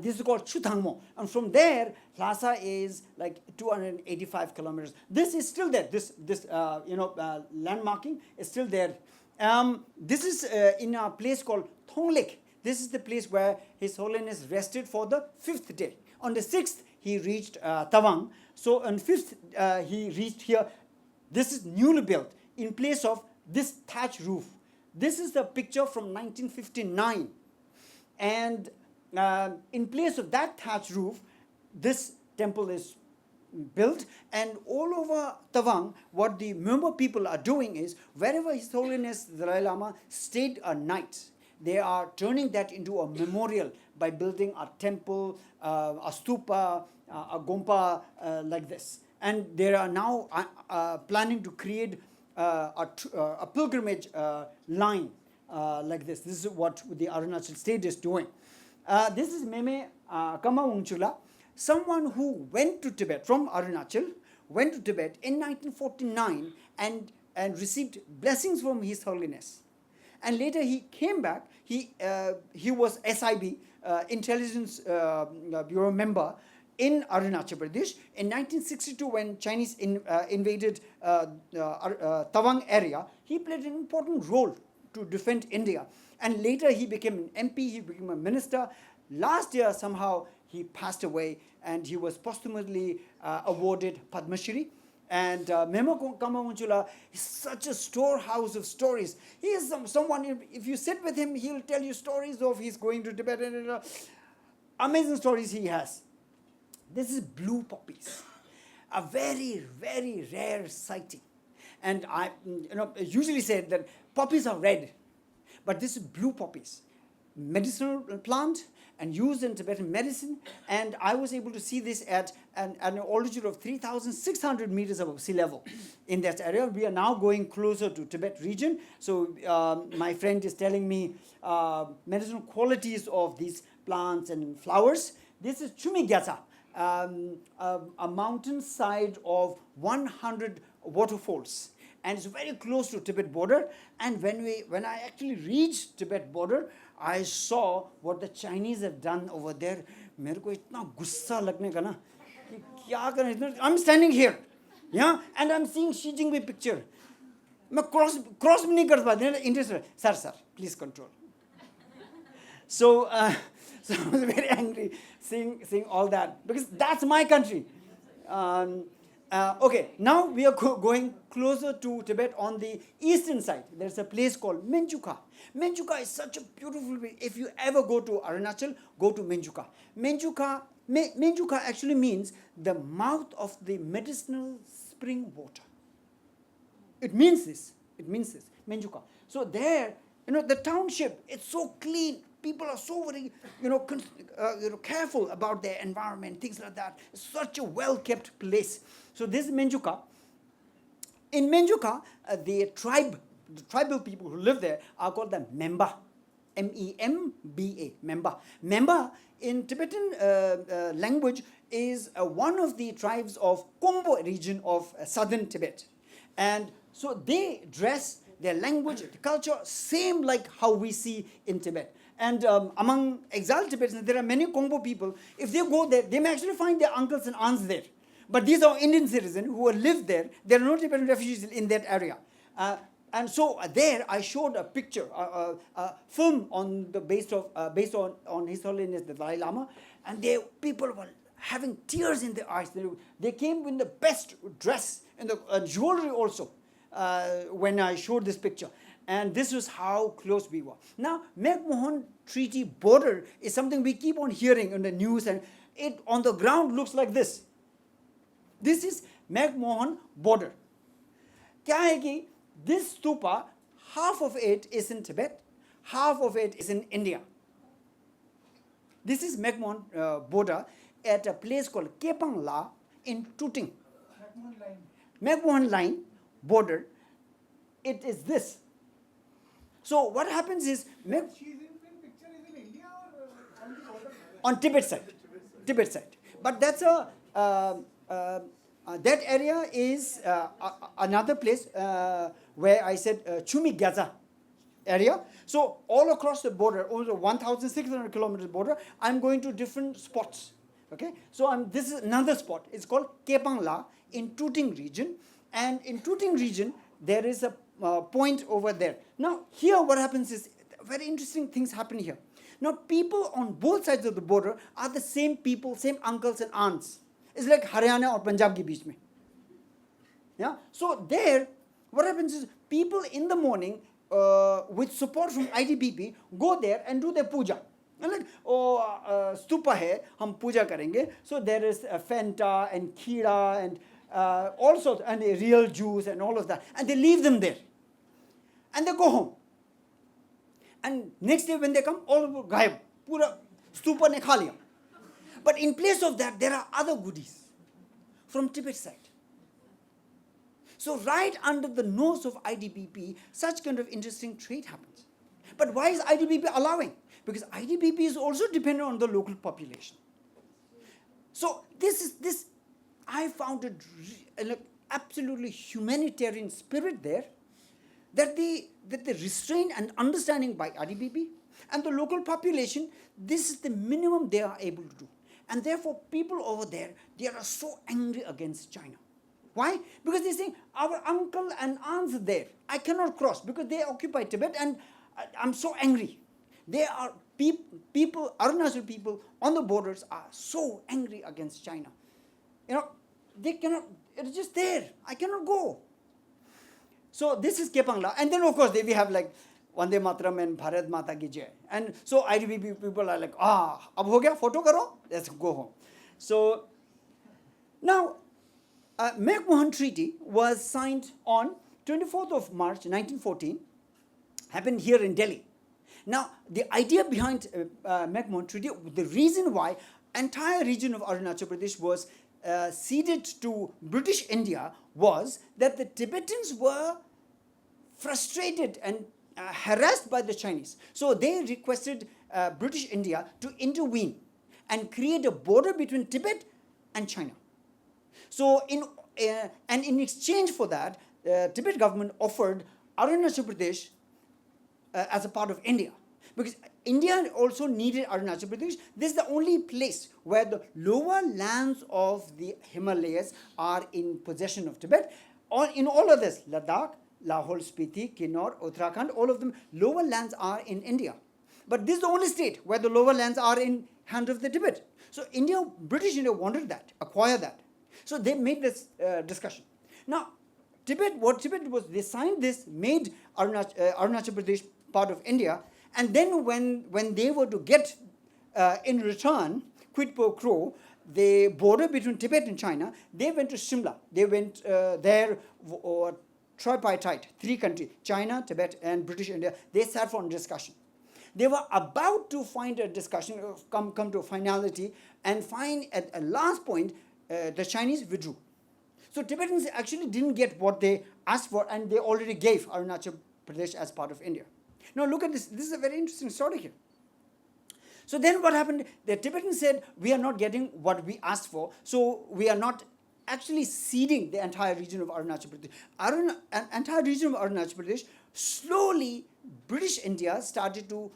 Speaker 2: this is called Chuthangmo. And from there, Lhasa is like 285 kilometers. This is still there. This landmarking is still there. This is in a place called Thonglek. This is the place where His Holiness rested for the 5th day. On the 6th, he reached Tawang. So on 5th, he reached here. This is newly built in place of this thatch roof. This is the picture from 1959. And in place of that thatch roof, this temple is built. And all over Tawang, what the Myanmar people are doing is, wherever His Holiness Dalai Lama stayed a night, they are turning that into a memorial by building a temple, a stupa, a gompa like this. And they are now planning to create a pilgrimage line like this. This is what the Arunachal state is doing. This is Meme Kama Wangchula, someone who went to Tibet from Arunachal, went to Tibet in 1949 and received blessings from His Holiness. And later he came back. He was SIB, Intelligence Bureau member in Arunachal Pradesh. In 1962, when Chinese invaded Tawang area, he played an important role to defend India. And later he became an MP, he became a minister. Last year, somehow, he passed away, and he was posthumously awarded Padma Shri. And Memo Kama Wangchula is such a storehouse of stories. He is someone, if you sit with him, he'll tell you stories of he's going to Tibet. Amazing stories he has. This is blue poppies. a very, very rare sighting. And I usually say that poppies are red, but this is blue poppies, medicinal plant and used in Tibetan medicine. And I was able to see this at an altitude of 3,600 meters above sea level in that area. We are now going closer to Tibet region. So my friend is telling me medicinal qualities of these plants and flowers. This is Chumigyatsa, a mountainside of 100 waterfalls. And it's very close to Tibet border. And when I actually reached Tibet border, I saw what the Chinese have done over there. मेरे को इतना गुस्सा लगने का ना कि क्या करें. I'm standing here, yeah, and I'm seeing Xi Jinping picture. मैं cross भी नहीं कर पाते. Interested, sir, please control. So I was very angry seeing all that, because that's my country. Okay, now we are going closer to Tibet on the eastern side. There's a place called Menchuka. Menchuka is such a beautiful place. If you ever go to Arunachal, go to Menchuka. Menchuka actually means the mouth of the medicinal spring water. It means this. Menchuka. So there, the township, it's so clean. People are so very, careful about their environment, things like that. It's such a well-kept place. So this is Menchuka. In Menchuka, the tribal people who live there are called the Memba. M-E-M-B-A, Memba. Memba in Tibetan language is one of the tribes of Kombo region of southern Tibet. And so they dress, their language, the culture, same like how we see in Tibet. And among exiled Tibetans, there are many Kombo people. If they go there, they may actually find their uncles and aunts there. But these are Indian citizens who have lived there. There are no Tibetan refugees in that area. And so there, I showed a picture, a film on the based on His Holiness the Dalai Lama, and people were having tears in their eyes. They came in the best dress and the jewelry also when I showed this picture. And this was how close we were. Now, McMohan Treaty border is something we keep on hearing in the news, and it on the ground looks like this. This is McMohan border. क्या है कि this stupa, half of it is in Tibet, half of it is in India. This is McMohan border at a place called Kepang La in Tuting. McMohan line border. It is this. So what happens is
Speaker 3: Xi Jinping picture is in India or on the border?
Speaker 2: On Tibet side. But that's that area is another place where I said Chumigyatsa area. So all across the border, over 1,600 kilometers border, I'm going to different spots. Okay, so this is another spot. It's called Kepang La in Tuting region, and in Tuting region there is a point over there. Now here what happens is very interesting things happen here. Now people on both sides of the border are the same people, same uncles and aunts. It's like Haryana or Punjab ke beech mein. Yeah. So there, what happens is people in the morning with support from IDPP go there and do their puja. And like, stupa hai, hum puja karenge. So there is Fanta and Kira and all sorts, and real juice and all of that. And they leave them there. And they go home. And next day when they come, all gayab. Pura stupa ne kha liya. But in place of that, there are other goodies from Tibet side. So right under the nose of IDPP, such kind of interesting trade happens. But why is IDPP allowing? Because IDPP is also dependent on the local population. So this I found an absolutely humanitarian spirit there, that the restraint and understanding by IDPP and the local population, this is the minimum they are able to do. And therefore, people over there, they are so angry against China. Why? Because they say, our uncle and aunts are there. I cannot cross because they occupy Tibet, and I'm so angry. They are people, Arunachal people on the borders are so angry against China. They cannot, it's just there. I cannot go. So this is Kepang La. And then, of course, we have like Vande Mataram and Bharat Mata Ki Jai. And so IDP people are like, ab ho gaya, photo karo, let's go home. So now, McMohan Treaty was signed on 24th of March 1914, happened here in Delhi. Now, the idea behind McMohan Treaty, the reason why entire region of Arunachal Pradesh was ceded to British India was that the Tibetans were frustrated and harassed by the Chinese. So they requested British India to intervene and create a border between Tibet and China. So and in exchange for that, Tibet government offered Arunachal Pradesh as a part of India, because India also needed Arunachal Pradesh. This is the only place where the lower lands of the Himalayas are in possession of Tibet. In all of this, Ladakh, Lahaul-Spiti, Kinnaur, Uttarakhand, all of them, lower lands are in India. But this is the only state where the lower lands are in hand of the Tibet. So British India wanted that, acquire that. So they made this discussion. Now, what Tibet was, they signed this, made Arunachal Pradesh part of India, and then when they were to get in return, quid pro quo, the border between Tibet and China, they went to Shimla. They went there, tripartite, three countries, China, Tibet, and British India. They sat for a discussion. They were about to find a discussion, come to a finality, and find at a last point, the Chinese withdrew. So Tibetans actually didn't get what they asked for, and they already gave Arunachal Pradesh as part of India. Now look at this. This is a very interesting story here. So then what happened? The Tibetans said, we are not getting what we asked for, so we are not actually ceding the entire region of Arunachal Pradesh. Entire region of Arunachal Pradesh, slowly British India started to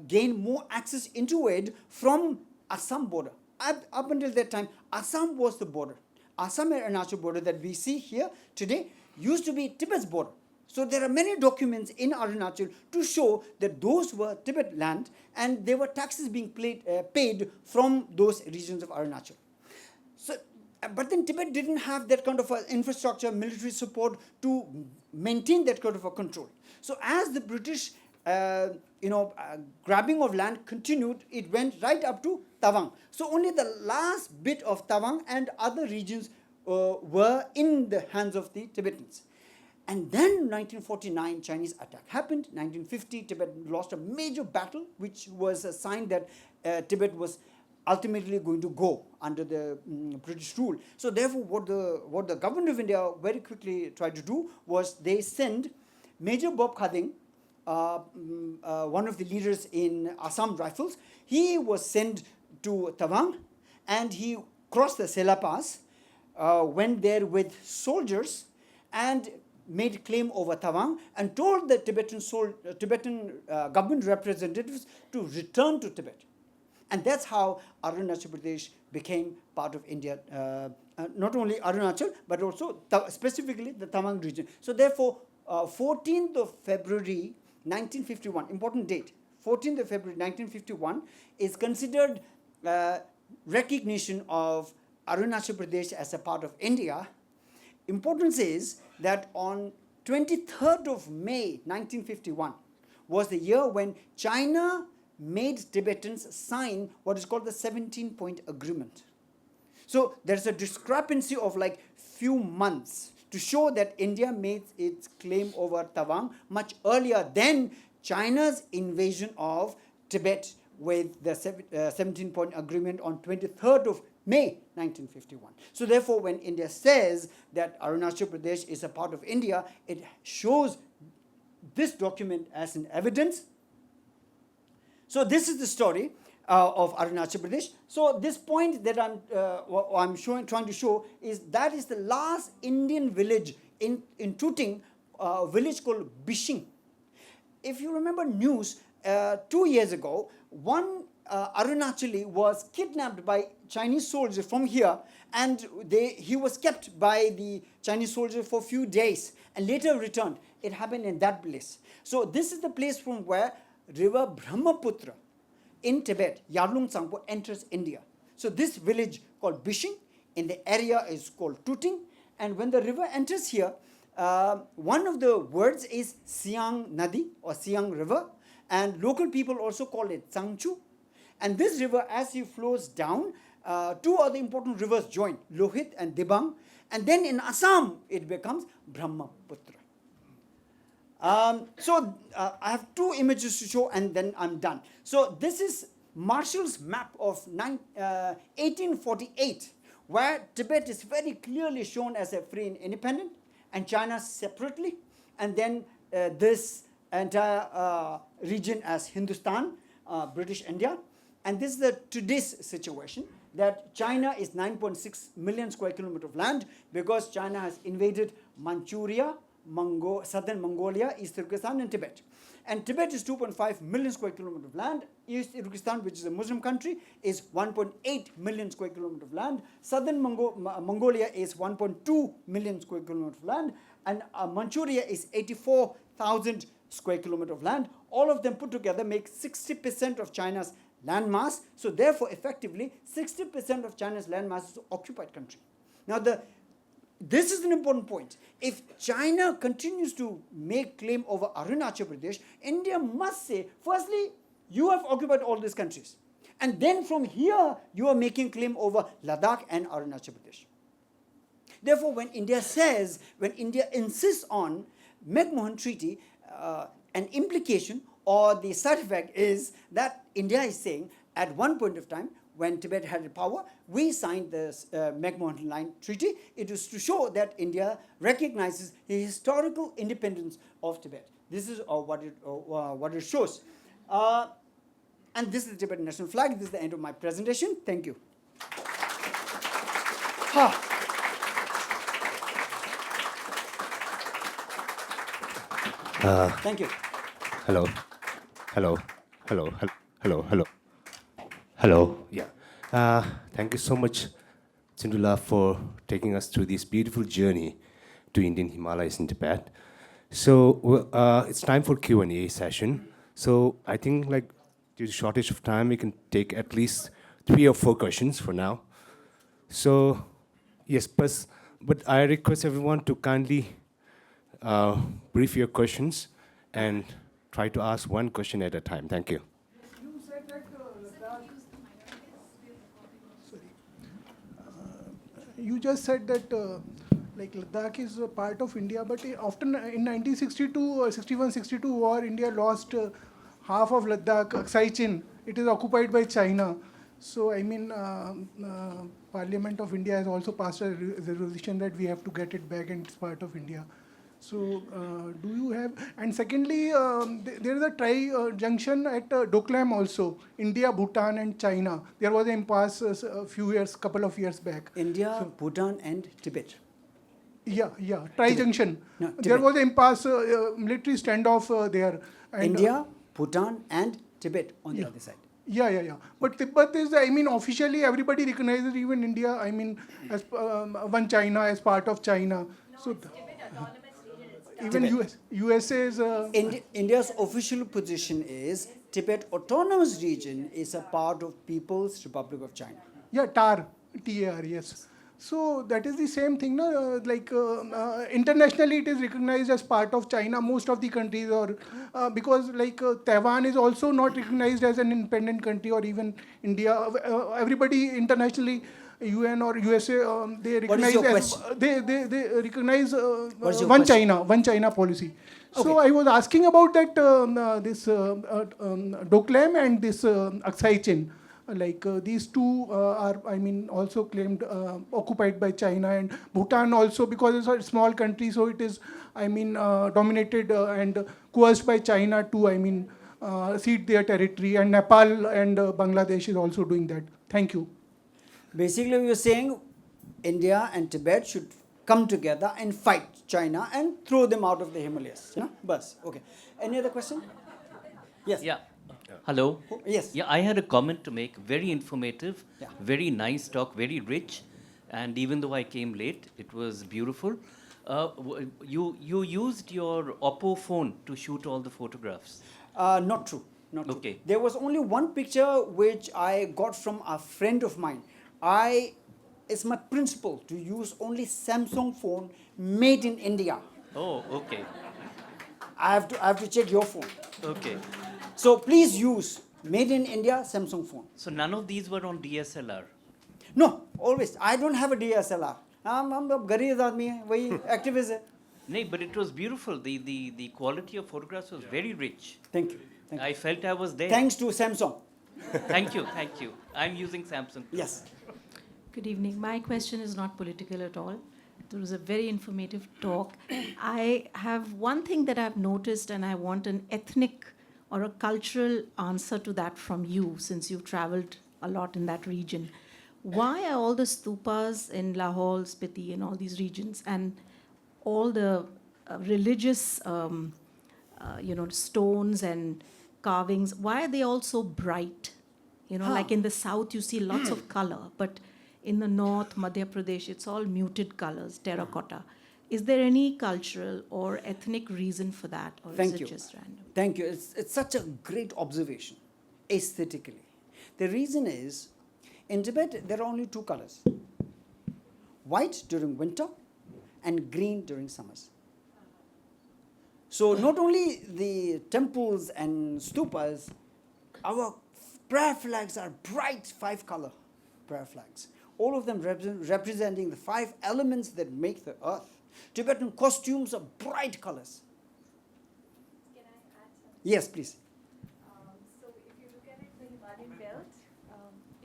Speaker 2: gain more access into it from Assam border. Up until that time, Assam was the border. Assam and Arunachal border that we see here today used to be Tibet's border. So there are many documents in Arunachal to show that those were Tibet land, and there were taxes being paid from those regions of Arunachal. So, but then Tibet didn't have that kind of infrastructure, military support to maintain that kind of a control. So as the British grabbing of land continued, it went right up to Tawang. So only the last bit of Tawang and other regions were in the hands of the Tibetans. And then 1949, Chinese attack happened. 1950, Tibet lost a major battle, which was a sign that Tibet was ultimately going to go under the British rule. So therefore, what the government of India very quickly tried to do was they send Major Bob Khading, one of the leaders in Assam Rifles. He was sent to Tawang, and he crossed the Sela Pass, went there with soldiers, and made claim over Tawang, and told the Tibetan government representatives to return to Tibet. And that's how Arunachal Pradesh became part of India. Not only Arunachal, but also specifically the Tawang region. So therefore, 14th of February 1951, important date, 14th of February 1951 is considered recognition of Arunachal Pradesh as a part of India. Importance is that on 23rd of May 1951 was the year when China made Tibetans sign what is called the 17-point agreement. So there's a discrepancy of like few months to show that India made its claim over Tawang much earlier than China's invasion of Tibet with the 17-point agreement on 23rd of May 1951. So therefore, when India says that Arunachal Pradesh is a part of India, it shows this document as an evidence. So this is the story of Arunachal Pradesh. So this point that I'm trying to show is that is the last Indian village in Tooting, a village called Bishing. If you remember news, 2 years ago, one Arunachali was kidnapped by Chinese soldiers from here, and he was kept by the Chinese soldiers for a few days and later returned. It happened in that place. So this is the place from where river Brahmaputra in Tibet, Yarlung Tsangpo, enters India. So this village called Bishing in the area is called Tooting, and when the river enters here, one of the words is Siang Nadi or Siang River, and local people also call it Tsangchu. And this river, as it flows down, two other important rivers join, Lohit and Dibang, And then in Assam, it becomes Brahmaputra. I have two images to show and then I'm done. So this is Marshall's map of 1848, where Tibet is very clearly shown as a free and independent, and China separately, and then this entire region as Hindustan, British India. And this is today's situation, that China is 9.6 million square kilometer of land because China has invaded Manchuria, southern Mongolia, East Turkestan, and Tibet. And Tibet is 2.5 million square kilometer of land. East Turkestan, which is a Muslim country, is 1.8 million square kilometer of land. Southern Mongolia is 1.2 million square kilometer of land. And Manchuria is 84,000 square kilometer of land. All of them put together make 60% of China's land mass. So therefore, effectively, 60% of China's land mass is an occupied country. Now, this is an important point. If China continues to make claim over Arunachal Pradesh, India must say, firstly, you have occupied all these countries. And then from here, you are making claim over Ladakh and Arunachal Pradesh. Therefore, when India insists on McMohan Treaty, an implication or the side effect is that India is saying at one point of time, when Tibet had power, we signed this McMohan Line Treaty. It is to show that India recognizes the historical independence of Tibet. This is what it shows. And this is the Tibetan national flag. This is the end of my presentation. Thank you. Thank you.
Speaker 4: Hello. Yeah. Thank you so much, Tsundue, for taking us through this beautiful journey to Indian Himalayas in Tibet. So it's time for Q&A session. So I think due to the shortage of time, we can take at least 3 or 4 questions for now. So yes, but I request everyone to kindly brief your questions and try to ask one question at a time. Thank you.
Speaker 3: You said that you just said that Ladakh is a part of India, but often in 1962, 61-62 war, India lost half of Ladakh, Aksai Chin. It is occupied by China. So Parliament of India has also passed a resolution that we have to get it back and it's part of India. So do you have, and secondly, there is a junction at Doklam also, India, Bhutan and China. There was an impasse couple of years back.
Speaker 2: India, Bhutan and Tibet.
Speaker 3: Yeah, junction.
Speaker 2: No,
Speaker 3: there was an impasse, military standoff there. And,
Speaker 2: India, Bhutan and Tibet on the other side.
Speaker 3: Yeah. But Tibet is, officially everybody recognizes even India, as one China, as part of China.
Speaker 5: No,
Speaker 3: so
Speaker 5: it's Tibet autonomous region.
Speaker 3: even USA is...
Speaker 2: India's official position is Tibet autonomous region is a part of People's Republic of China.
Speaker 3: Yeah, TAR, T-A-R, yes. So that is the same thing, no? Internationally it is recognized as part of China, most of the countries, or because Taiwan is also not recognized as an independent country, or even India. Everybody internationally, UN or USA, they recognize they recognize one China policy. Okay. So I was asking about that this Doklam and this Aksai Chin. These two are, also claimed occupied by China, and Bhutan also, because it's a small country, so it is, dominated and coerced by China to, cede their territory, and Nepal and Bangladesh is also doing that. Thank you.
Speaker 2: Basically, we are saying India and Tibet should come together and fight China and throw them out of the Himalayas. Yeah? Bas. Okay. Any other question? Yes.
Speaker 6: Yeah. Hello.
Speaker 2: Yes.
Speaker 6: Yeah, I had a comment to make. Very informative,
Speaker 2: Yeah.
Speaker 6: very nice talk, very rich. And even though I came late, it was beautiful. You used your Oppo phone to shoot all the photographs.
Speaker 2: Not true. Not true.
Speaker 6: Okay.
Speaker 2: There was only one picture which I got from a friend of mine. It's my principle to use only Samsung phone made in India.
Speaker 6: Oh, okay.
Speaker 2: I have to check your phone.
Speaker 6: Okay.
Speaker 2: So please use made in India Samsung phone.
Speaker 6: So none of these were on DSLR?
Speaker 2: No, always. I don't have a DSLR. हम अब गरीब आदमी हैं, वही activist है.
Speaker 6: No, but it was beautiful. The quality of photographs was very rich.
Speaker 2: Thank you. Thank you.
Speaker 6: I felt I was there.
Speaker 2: Thanks to Samsung.
Speaker 6: Thank you, thank you. I'm using Samsung. Too.
Speaker 2: Yes.
Speaker 5: Good evening. My question is not political at all. It was a very informative talk. I have one thing that I've noticed, and I want an ethnic or a cultural answer to that from you, since you've traveled a lot in that region. Why are all the stupas in Lahaul-Spiti and all these regions, and all the religious, stones and carvings, why are they all so bright? Like in the south, you see lots of color, but in the north, Madhya Pradesh, it's all muted colors, terracotta. Is there any cultural or ethnic reason for that, or
Speaker 2: Thank
Speaker 5: is
Speaker 2: you.
Speaker 5: it just random?
Speaker 2: Thank you. It's such a great observation, aesthetically. The reason is, in Tibet, there are only two colors. White during winter and green during summers. So not only the temples and stupas, our prayer flags are bright 5-color prayer flags. All of them representing the 5 elements that make the earth. Tibetan costumes are bright colors.
Speaker 7: Can I add something?
Speaker 2: Yes, please.
Speaker 7: So if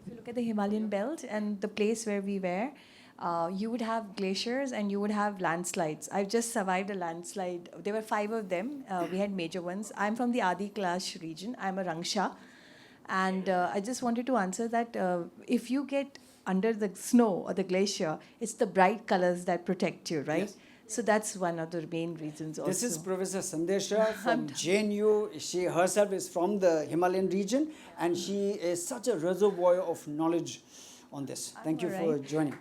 Speaker 7: you look at the Himalayan belt and the place where we were, you would have glaciers and you would have landslides. I've just survived a landslide. There were 5 of them. We had major ones. I'm from the Adi Kailash region. I'm a Rangsha. And I just wanted to answer that if you get under the snow or the glacier, it's the bright colors that protect you, right?
Speaker 2: Yes.
Speaker 7: So that's one of the main reasons also.
Speaker 2: This is Professor Sandesha from JNU. She herself is from the Himalayan region, and she is such a reservoir of knowledge on this. Thank you for
Speaker 7: Alright.
Speaker 2: joining.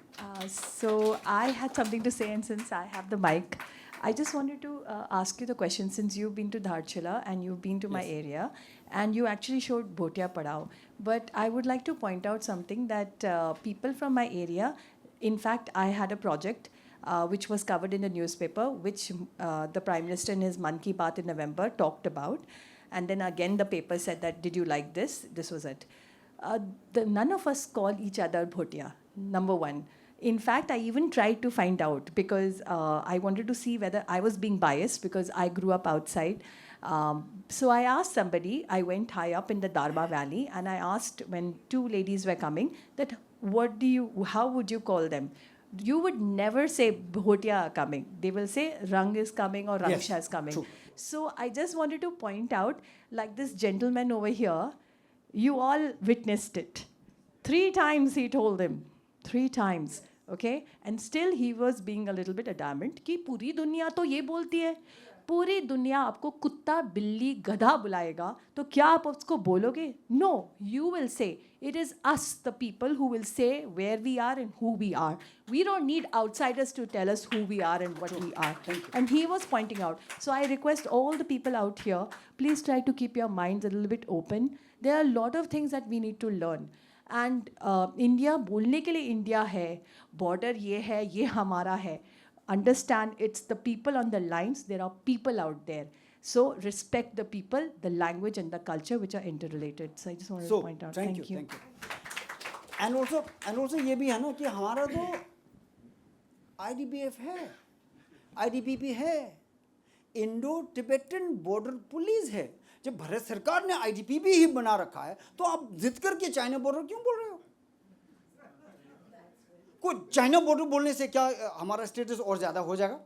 Speaker 7: So I had something to say, and since I have the mic, I just wanted to ask you the question, since you've been to Dharchula and you've been to my area, and you actually showed Bhotia Padao. But I would like to point out something that people from my area, in fact, I had a project which was covered in the newspaper, which the Prime Minister in his Man Ki Baat in November talked about. And then again, the paper said that, did you like this? This was it. None of us call each other Bhotia, number one. In fact, I even tried to find out because I wanted to see whether I was being biased because I grew up outside. So I asked somebody, I went high up in the Darba Valley, and I asked when 2 ladies were coming that how would you call them? You would never say Bhotia coming. They will say Rang is coming or Rangsha
Speaker 2: Yes,
Speaker 7: is coming.
Speaker 2: true.
Speaker 7: So I just wanted to point out, like this gentleman over here, you all witnessed it. 3 times he told him. 3 times. Okay? And still he was being a little bit adamant कि पूरी दुनिया तो ये बोलती है. पूरी दुनिया आपको कुत्ता बिल्ली गधा बुलाएगा तो क्या आप उसको बोलोगे? No, you will say. It is us, the people, who will say where we are and who we are. We don't need outsiders to tell us who we are and what we are. And he was pointing out. So I request all the people out here, please try to keep your minds a little bit open. There are a lot of things that we need to learn. And India, बोलने के लिए India है, border ये है, ये हमारा है. Understand, it's the people on the lines. There are people out there. So respect the people, the language, and the culture which are interrelated. So I just wanted to point out.
Speaker 2: Thank you. And also ये भी है ना कि हमारा तो IDBF है, IDPP है, Indo-Tibetan Border Police है. जब भारत सरकार ने IDPP ही बना रखा है, तो आप जिद करके चाइना बॉर्डर क्यों बोल रहे हो? कोई चाइना बॉर्डर बोलने से क्या हमारा स्टेटस और ज़्यादा हो जाएगा?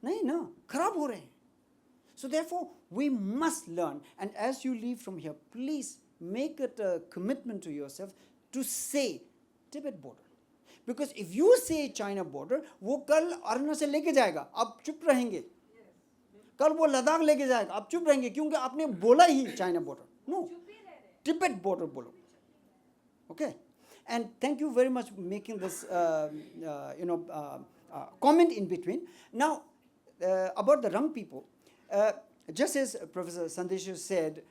Speaker 2: नहीं ना, खराब हो रहे हैं. So therefore, we must learn. And as you leave from here, please make it a commitment to yourself to say Tibet border. Because if you say China border, वो कल अरुणाचल लेके जाएगा, आप चुप रहेंगे. कल वो लद्दाख लेके जाएगा, आप चुप रहेंगे क्योंकि आपने बोला ही China border. No, Tibet border बोलो. Okay. And thank you very much for making this comment in between. Now, about the Rang people, just as Professor Sandesha said,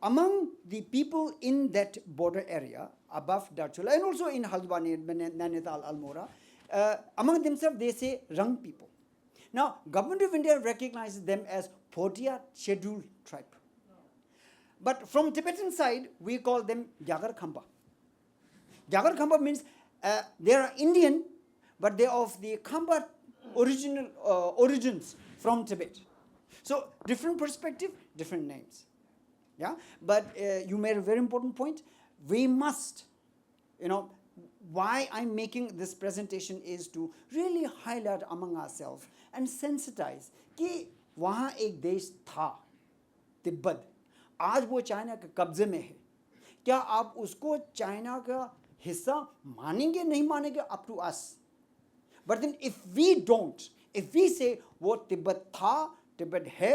Speaker 2: among the people in that border area above Dharchula and also in Haldwani, Nainital, Almora, among themselves they say Rang people. Now, Government of India recognizes them as Bhotia scheduled tribe. But from Tibetan side, we call them Gyagar Khamba. Gyagar Khamba means they are Indian, but they're of the Khamba original origins from Tibet. So different perspective, different names. Yeah, but you made a very important point. We must, why I'm making this presentation is to really highlight among ourselves and sensitize कि वहाँ एक देश था, तिब्बत, आज वो China के कब्जे में है. क्या आप उसको चाइना का हिस्सा मानेंगे नहीं मानेंगे, up to us. But then if we don't, if we say वो तिब्बत था, तिब्बत है,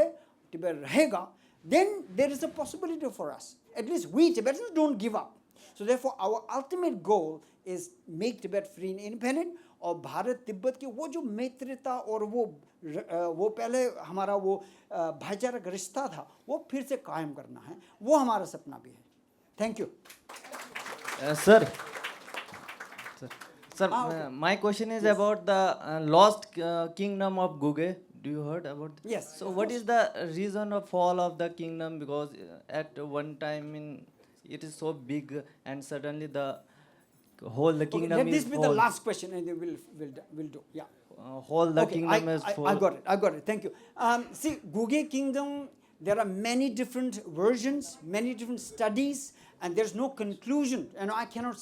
Speaker 2: तिब्बत रहेगा, then there is a possibility for us. At least we Tibetans don't give up. So therefore our ultimate goal is make Tibet free and independent, और भारत तिब्बत की वो जो मैत्रिता और वो पहले हमारा वो भाईचारा का रिश्ता था वो फिर से कायम करना है, वो हमारा सपना भी है. Thank you.
Speaker 8: Sir, my question is about the lost kingdom of Guge. Do you heard about that?
Speaker 2: Yes.
Speaker 8: So what is the reason of fall of the kingdom? Because at one time it is so big and suddenly the kingdom
Speaker 2: let this
Speaker 8: is
Speaker 2: be
Speaker 8: fall.
Speaker 2: the last question and then we'll do. Yeah.
Speaker 8: Kingdom is fall.
Speaker 2: I got it. Thank you. See, Guge kingdom, there are many different versions, many different studies, and there's no conclusion. And I cannot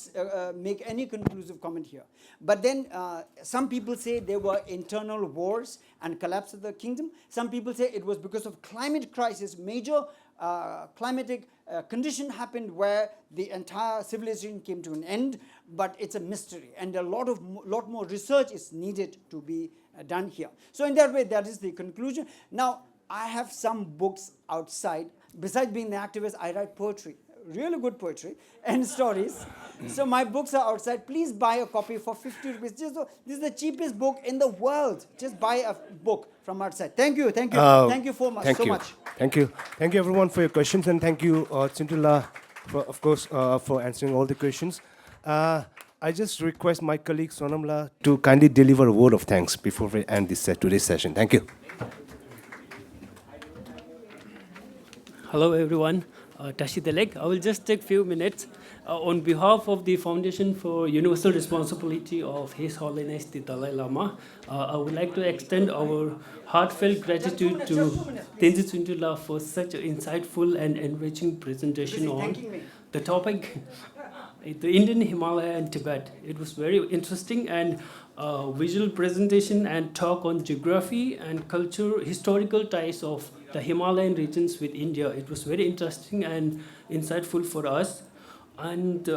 Speaker 2: make any conclusive comment here. But then some people say there were internal wars and collapse of the kingdom. Some people say it was because of climate crisis, major climatic condition happened where the entire civilization came to an end, but it's a mystery, and a lot more research is needed to be done here. So in that way, that is the conclusion. Now, I have some books outside. Besides being the activist, I write poetry, really good poetry and stories. So my books are outside. Please buy a copy for 50 rupees. This is the cheapest book in the world. Just buy a book from outside. Thank you so much.
Speaker 4: Thank you everyone for your questions, and thank you Tsundue, for answering all the questions. I just request my colleague Sonamla to kindly deliver a word of thanks before we end today's session. Thank you.
Speaker 9: Hello everyone, Tashi Delek. I will just take a few minutes on behalf of the Foundation for Universal Responsibility of His Holiness the Dalai Lama. I would like to extend our heartfelt gratitude to Tenzin Tsundue for such an insightful and enriching presentation on the topic, the Indian Himalaya and Tibet. It was very interesting and visual presentation and talk on geography and culture, historical ties of the Himalayan regions with India. It was very interesting and insightful for us. And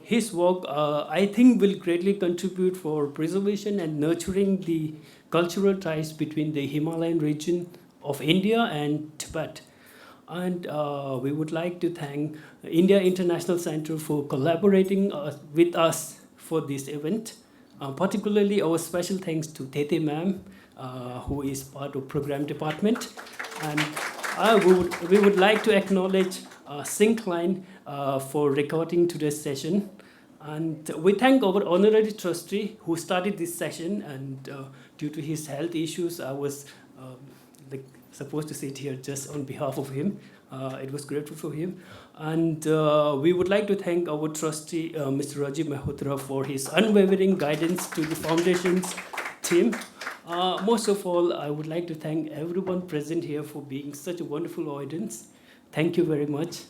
Speaker 9: his work, I think, will greatly contribute for preservation and nurturing the cultural ties between the Himalayan region of India and Tibet. And we would like to thank India International Center for collaborating with us for this event. Particularly our special thanks to Tete ma'am, who is part of program department. And we would like to acknowledge Syncline for recording today's session. And we thank our honorary trustee who started this session, and due to his health issues, I was supposed to sit here just on behalf of him. It was grateful for him. And we would like to thank our trustee, Mr. Rajiv Mehrotra, for his unwavering guidance to the foundation's team. Most of all, I would like to thank everyone present here for being such a wonderful audience. Thank you very much.